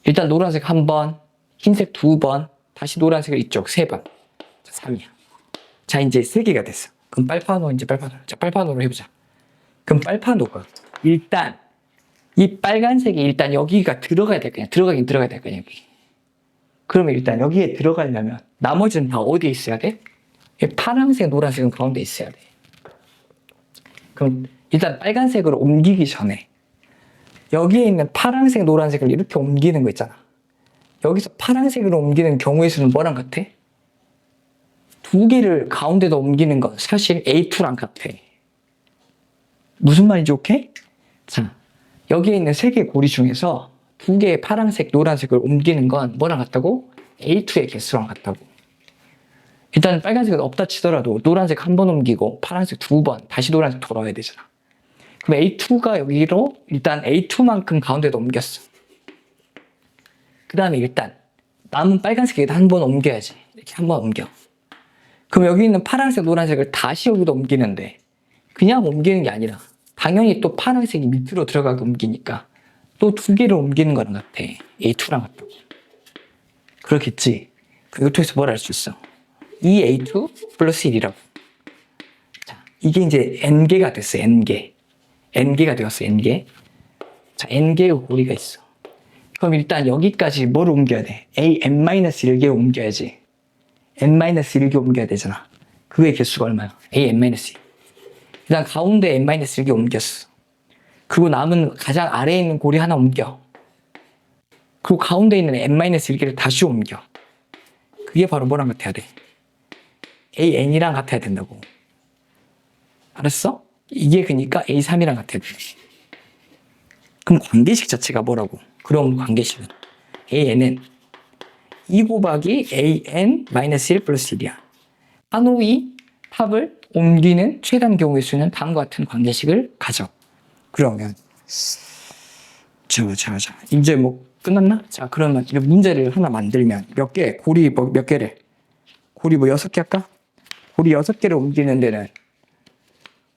일단 노란색 한 번, 흰색 두 번, 다시 노란색을 이쪽 세 번. 자, 3이야. 자, 이제 세 개가 됐어. 그럼 빨파노 이제 빨파노. 자, 빨파노로 해보자. 그럼 빨파노가 일단 이 빨간색이 일단 여기가 들어가야 될 거냐? 들어가긴 들어가야 될 거냐? 여기. 그러면 일단 여기에 들어가려면 나머지는 다 어디에 있어야 돼? 파란색, 노란색은 가운데 있어야 돼. 그럼 일단 빨간색으로 옮기기 전에 여기에 있는 파란색, 노란색을 이렇게 옮기는 거 있잖아. 여기서 파란색으로 옮기는 경우의 수는 뭐랑 같아? 두 개를 가운데다 옮기는 건 사실 A2랑 같아. 무슨 말인지 오케이? 자, 여기에 있는 세 개의 고리 중에서 두 개의 파란색, 노란색을 옮기는 건 뭐랑 같다고? A2의 개수랑 같다고. 일단 빨간색은 없다 치더라도 노란색 한 번 옮기고 파란색 두 번, 다시 노란색 돌아와야 되잖아. 그럼 A2가 여기로 일단 A2만큼 가운데다 옮겼어. 그 다음에 일단 남은 빨간색에다 한 번 옮겨야지. 이렇게 한 번 옮겨. 그럼 여기 있는 파란색, 노란색을 다시 여기다 옮기는데 그냥 옮기는 게 아니라 당연히 또 파란색이 밑으로 들어가게 옮기니까 또 두 개를 옮기는 거랑 같아. A2랑 같다고. 그렇겠지? 그럼 이것에서 뭘 알 수 있어? 2A2 플러스 1이라고. 자, 이게 이제 N개가 됐어. N개. N개가 되었어. N개. 자, N개의 고리가 있어. 그럼 일단 여기까지 뭘 옮겨야 돼? AN-1개 옮겨야지. N-1개 옮겨야 되잖아. 그의 개수가 얼마야? AN-1. 일단 가운데 N-1개 옮겼어. 그리고 남은 가장 아래에 있는 고리 하나 옮겨. 그리고 가운데 있는 N-1개를 다시 옮겨. 그게 바로 뭐랑 같아야 돼? AN이랑 같아야 된다고. 알았어? 이게 그러니까 A3이랑 같아야 돼. 그럼 관계식 자체가 뭐라고? 그럼 관계식은 AN은 2 곱하기 AN-1 플러스 1이야. 한호의 탑을 옮기는 최단 경우의 수는 다음과 같은 관계식을 가져. 그러면 자 이제 뭐 끝났나? 자, 그러면 이 문제를 하나 만들면 몇 개? 고리 뭐 몇 개를? 고리 뭐 6개 할까? 고리 6개를 옮기는 데는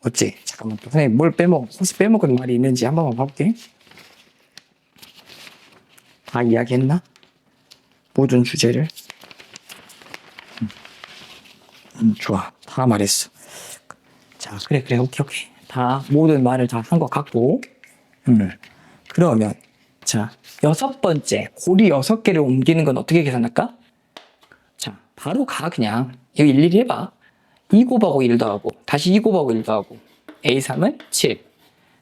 어찌? 잠깐만, 또 선생님 뭘 혹시 빼먹은 말이 있는지 한 번만 봐볼게. 다 이야기했나? 모든 주제를. 좋아, 다 말했어. 자, 그래, 오케이. 다 모든 말을 다 한 것 같고. 그러면 자, 6번째 고리 6개를 옮기는 건 어떻게 계산할까? 자, 바로 가. 그냥 여기 일일이 해봐. 2 곱하고 1 더하고 다시 2 곱하고 1 더하고 A3은 7.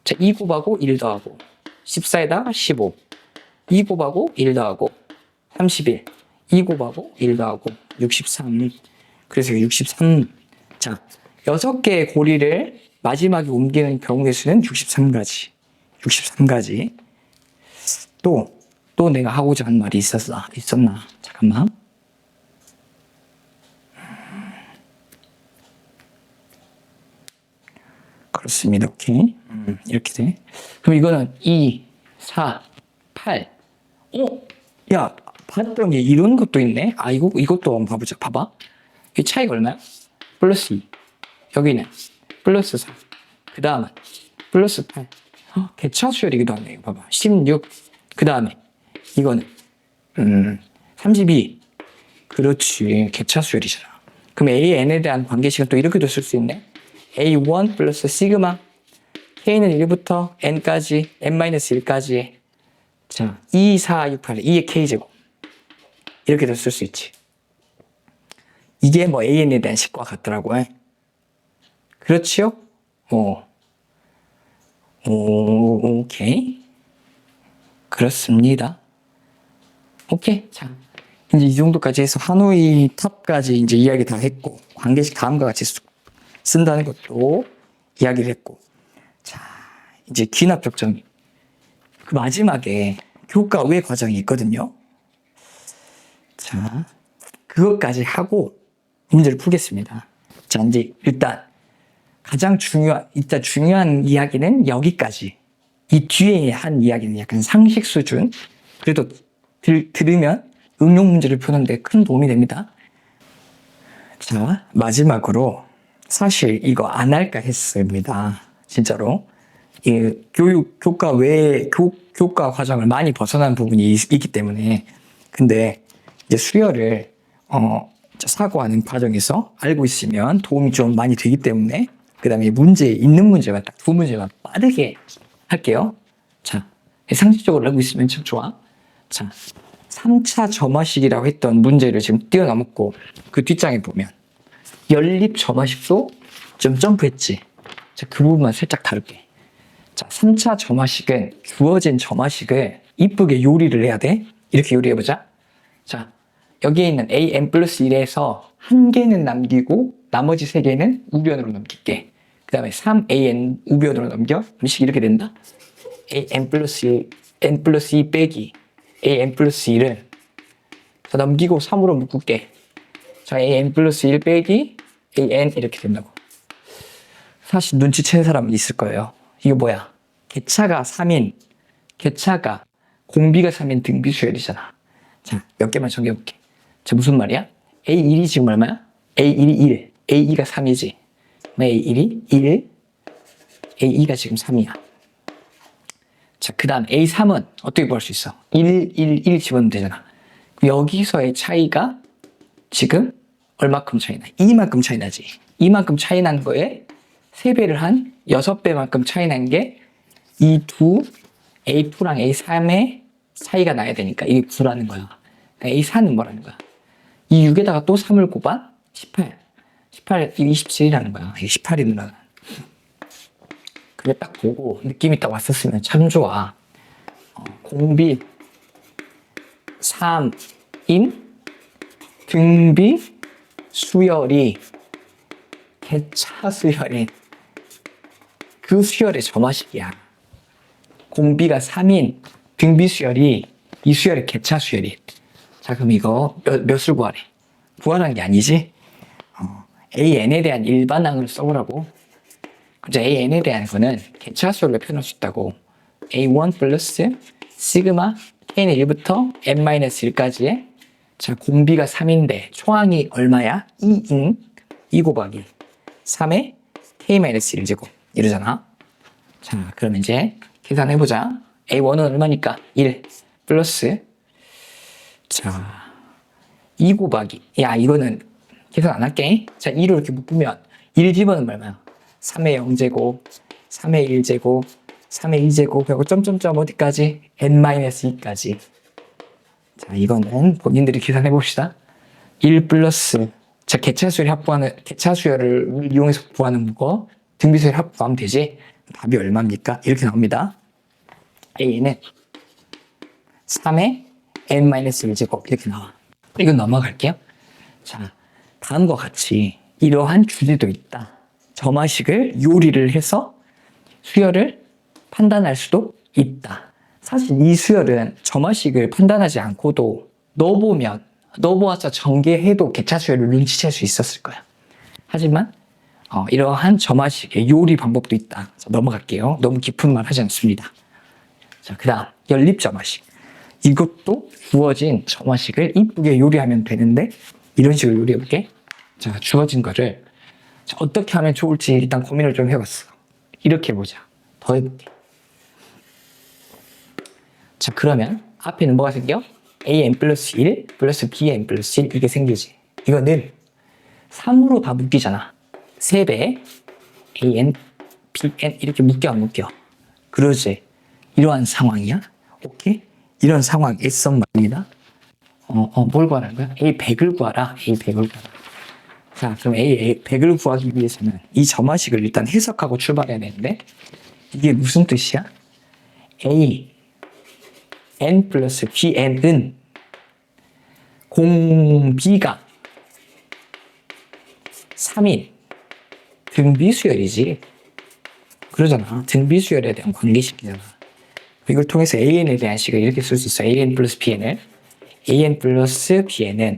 자, 2 곱하고 1 더하고 14에다가 15. 2 곱하고 1 더하고 31. 2 곱하고 1 더하고 63. 그래서 63. 자, 6개의 고리를 마지막에 옮기는 경우의 수는 63가지. 63가지. 또 내가 하고자 하는 말이 있었나? 잠깐만. 그렇습니다. 오케이. 이렇게 돼. 그럼 이거는 2, 4, 8. 야, 봤더니 이런 것도 있네? 이것도 한번 봐보자. 봐봐. 이 차이가 얼마야? 플러스 2. 여기는 플러스 4. 그 다음은 플러스 8. 개차수열이기도 하네. 이거 봐봐. 16. 그 다음에 이거는 32. 그렇지. 개차수열이잖아. 그럼 AN에 대한 관계식은 또 이렇게도 쓸 수 있네. A1 플러스 시그마 K는 1부터 N까지 N-1까지 자 2, 4, 6, 8 2의 K제곱 이렇게도 쓸 수 있지. 이게 뭐 AN에 대한 식과 같더라고. 그렇지요? 오케이. 그렇습니다. 오케이. 자, 이제 이 정도까지 해서 하노이 탑까지 이제 이야기 다 했고, 관계식 다음과 같이 쓴다는 것도 이야기를 했고, 자, 이제 귀납적 정의. 그 마지막에 교과 외 과정이 있거든요. 자, 그것까지 하고 문제를 풀겠습니다. 자, 이제 일단 가장 중요한 이야기는 여기까지. 이 뒤에 한 이야기는 약간 상식 수준. 그래도 들으면 응용 문제를 푸는데 큰 도움이 됩니다. 자, 마지막으로 사실 이거 안 할까 했습니다. 진짜로. 이 교과 외에 교과 과정을 많이 벗어난 부분이 있기 때문에. 근데 이제 수열을 사고하는 과정에서 알고 있으면 도움이 좀 많이 되기 때문에 그 다음에 있는 문제만 딱 두 문제만 빠르게 할게요. 자, 상식적으로 알고 있으면 참 좋아. 자, 3차 점화식이라고 했던 문제를 지금 뛰어넘었고 그 뒷장에 보면 연립 점화식도 좀 점프했지. 자, 그 부분만 살짝 다룰게. 자, 3차 점화식은 주어진 점화식을 이쁘게 요리를 해야 돼. 이렇게 요리해보자. 자, 여기에 있는 an 플러스 1에서 한 개는 남기고 나머지 세 개는 우변으로 넘길게. 그 다음에 3an 우변으로 넘겨. 음식이 이렇게 된다. an 플러스 1, n 플러스 2 빼기 an 플러스 1을 넘기고 3으로 묶을게. 자, an 플러스 1 빼기 an 이렇게 된다고. 사실 눈치챈 사람은 있을 거예요. 이거 뭐야? 개차가 3인, 개차가 공비가 3인 등비수열이잖아. 자, 몇 개만 정해볼게. 자, 무슨 말이야? A1이 지금 얼마야? A1이 1, A2가 3이지. A1이 1, A2가 지금 3이야. 자, 그 다음 A3은 어떻게 구할 수 있어? 1, 1, 1 집어넣으면 되잖아. 그럼 여기서의 차이가 지금 얼마큼 차이 나? 이만큼 차이 나지. 이만큼 차이 난 거에 3배를 한 6배만큼 차이 난 게 이 두 A2랑 A3의 차이가 나야 되니까 이게 9라는 거야. 그러니까 A4는 뭐라는 거야? 이 6에다가 또 3을 곱한 18. 18, 이게 27이라는 거야. 이게 18이 늘어나. 그게 딱 보고 느낌이 딱 왔었으면 참 좋아. 공비 3인 등비 수열이 개차 수열인 그 수열의 점화식이야. 공비가 3인 등비 수열이 이 수열의 개차 수열이. 자, 그럼 이거 몇을 구하래? 구하라는 게 아니지? AN에 대한 일반항을 써보라고. 그죠? AN에 대한 거는 개차 수열로 표현할 수 있다고. A1 플러스 시그마 K는 1부터 N-1까지의 자, 공비가 3인데 초항이 얼마야? 2인 2 곱하기 3의 K-1제곱 이러잖아. 자, 그럼 이제 계산해보자. A1은 얼마니까? 1 플러스 자 2 곱하기 야 이거는 계산 안 할게. 자 2로 이렇게 묶으면 1 집어넣으면 얼마야? 3의 0제곱 3의 1제곱 3의 2제곱 그리고 점점점 어디까지? N-2까지. 자 이거는 본인들이 계산해 봅시다. 1 플러스 자 개차수열을 이용해서 구하는 거 등비수열 합구하면 되지. 답이 얼마입니까? 이렇게 나옵니다. A는 3의 N-1제곱 이렇게 나와. 이건 넘어갈게요. 자 다음과 같이 이러한 주제도 있다. 점화식을 요리를 해서 수열을 판단할 수도 있다. 사실 이 수열은 점화식을 판단하지 않고도 넣어보아서 전개해도 개차 수열을 눈치챌 수 있었을 거야. 하지만 이러한 점화식의 요리 방법도 있다. 자, 넘어갈게요. 너무 깊은 말 하지 않습니다. 자, 그 다음 연립점화식. 이것도 주어진 점화식을 이쁘게 요리하면 되는데 이런 식으로 요리해볼게. 자, 주어진 거를 자, 어떻게 하면 좋을지 일단 고민을 좀 해봤어. 이렇게 해보자. 더 해볼게. 자, 그러면 앞에는 뭐가 생겨? an 플러스 1 플러스 bn 플러스 1 이게 생기지. 이거는 3으로 다 묶이잖아. 3배 an, bn 이렇게 묶여 안 묶여? 그러지. 이러한 상황이야. 오케이? 이런 상황 S선 말입니다. 뭘 구하라는 거야? A100을 구하라. A100을 구하라. 자, 그럼 A100을 구하기 위해서는 이 점화식을 일단 해석하고 출발해야 되는데 이게 무슨 뜻이야? A n 플러스 bn은 공비가 3인 등비수열이지. 그러잖아. 등비수열에 대한 관계식이잖아. 이걸 통해서 an에 대한 식을 이렇게 쓸 수 있어. an 플러스 bn을. an 플러스 bn은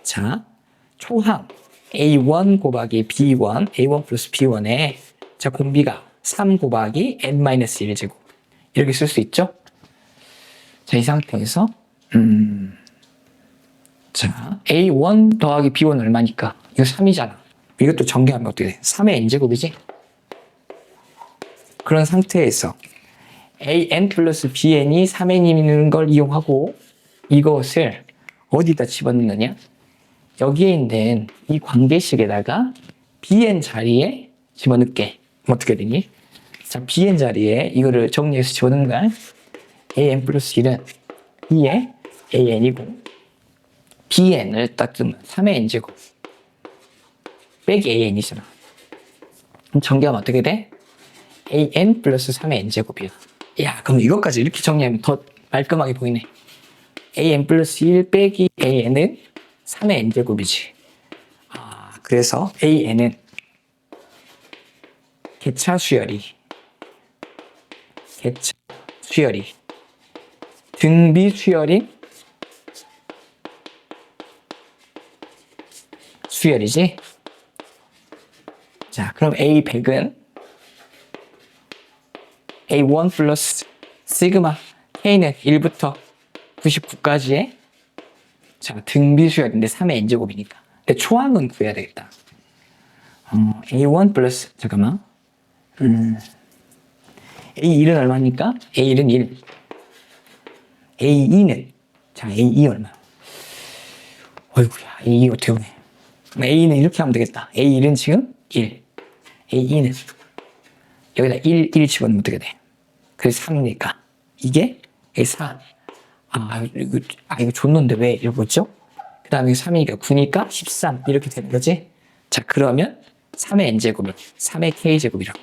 자 초항 a1 곱하기 b1 a1 플러스 b1에 자 공비가 3 곱하기 n-1제곱 이렇게 쓸 수 있죠. 자, 이 상태에서 자 a1 더하기 b1 얼마니까? 이거 3이잖아. 이것도 전개하면 어떻게 돼? 3의 n제곱이지? 그런 상태에서 an 플러스 bn이 3n이는 걸 이용하고 이것을 어디다 집어넣느냐? 여기에 있는 이 관계식에다가 bn 자리에 집어넣게. 어떻게 되니? 자, bn 자리에 이거를 정리해서 집어넣는 거야. an 플러스 1은 2의 an이고 bn을 딱 뜨면 3의 n제곱 빼기 an이잖아. 그럼 전개하면 어떻게 돼? an 플러스 3의 n제곱이야. 야, 그럼 이것까지 이렇게 정리하면 더 말끔하게 보이네. an 플러스 1 빼기 an은 3의 n제곱이지. 그래서 an은 개차 수열이 등비 수열이지. 자, 그럼 A100은 A1 플러스 시그마 K는 1부터 99까지의 자, 등비 수열인데 3의 n제곱이니까. 근데 초항은 구해야 되겠다. A1 플러스 잠깐만. A1은 얼마니까? A1은 1. A2는 자, A2 얼마? 어이구야, A2 어떻게 보네. A는 이렇게 하면 되겠다. A1은 지금 1. A2는 여기다 1 집어넣으면 어떻게 돼? 그래서 3이니까. 이게 A4. 이거 줬는데 왜 이러겠죠? 그 다음에 3이니까 9니까 13. 이렇게 되는 거지? 자, 그러면 3의 n제곱이 3의 k제곱이라고.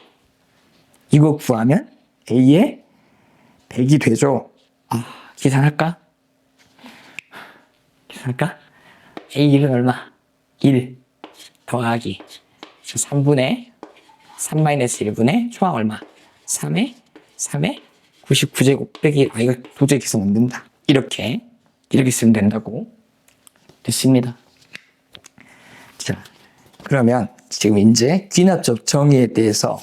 이거 구하면 A의 100이 되죠? 계산할까? A1은 얼마? 1 더하기 3분의 3-1분의 초항 얼마? 3의 99제곱 빼기 이거 도저히 계산 안 된다. 이렇게 쓰면 된다고 됐습니다. 자, 그러면 지금 이제 귀납적 정의에 대해서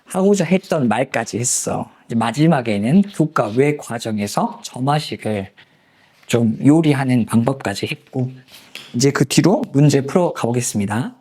하고자 했던 말까지 했어. 이제 마지막에는 교과 외 과정에서 점화식을 좀 요리하는 방법까지 했고 이제 그 뒤로 문제 풀어 가보겠습니다.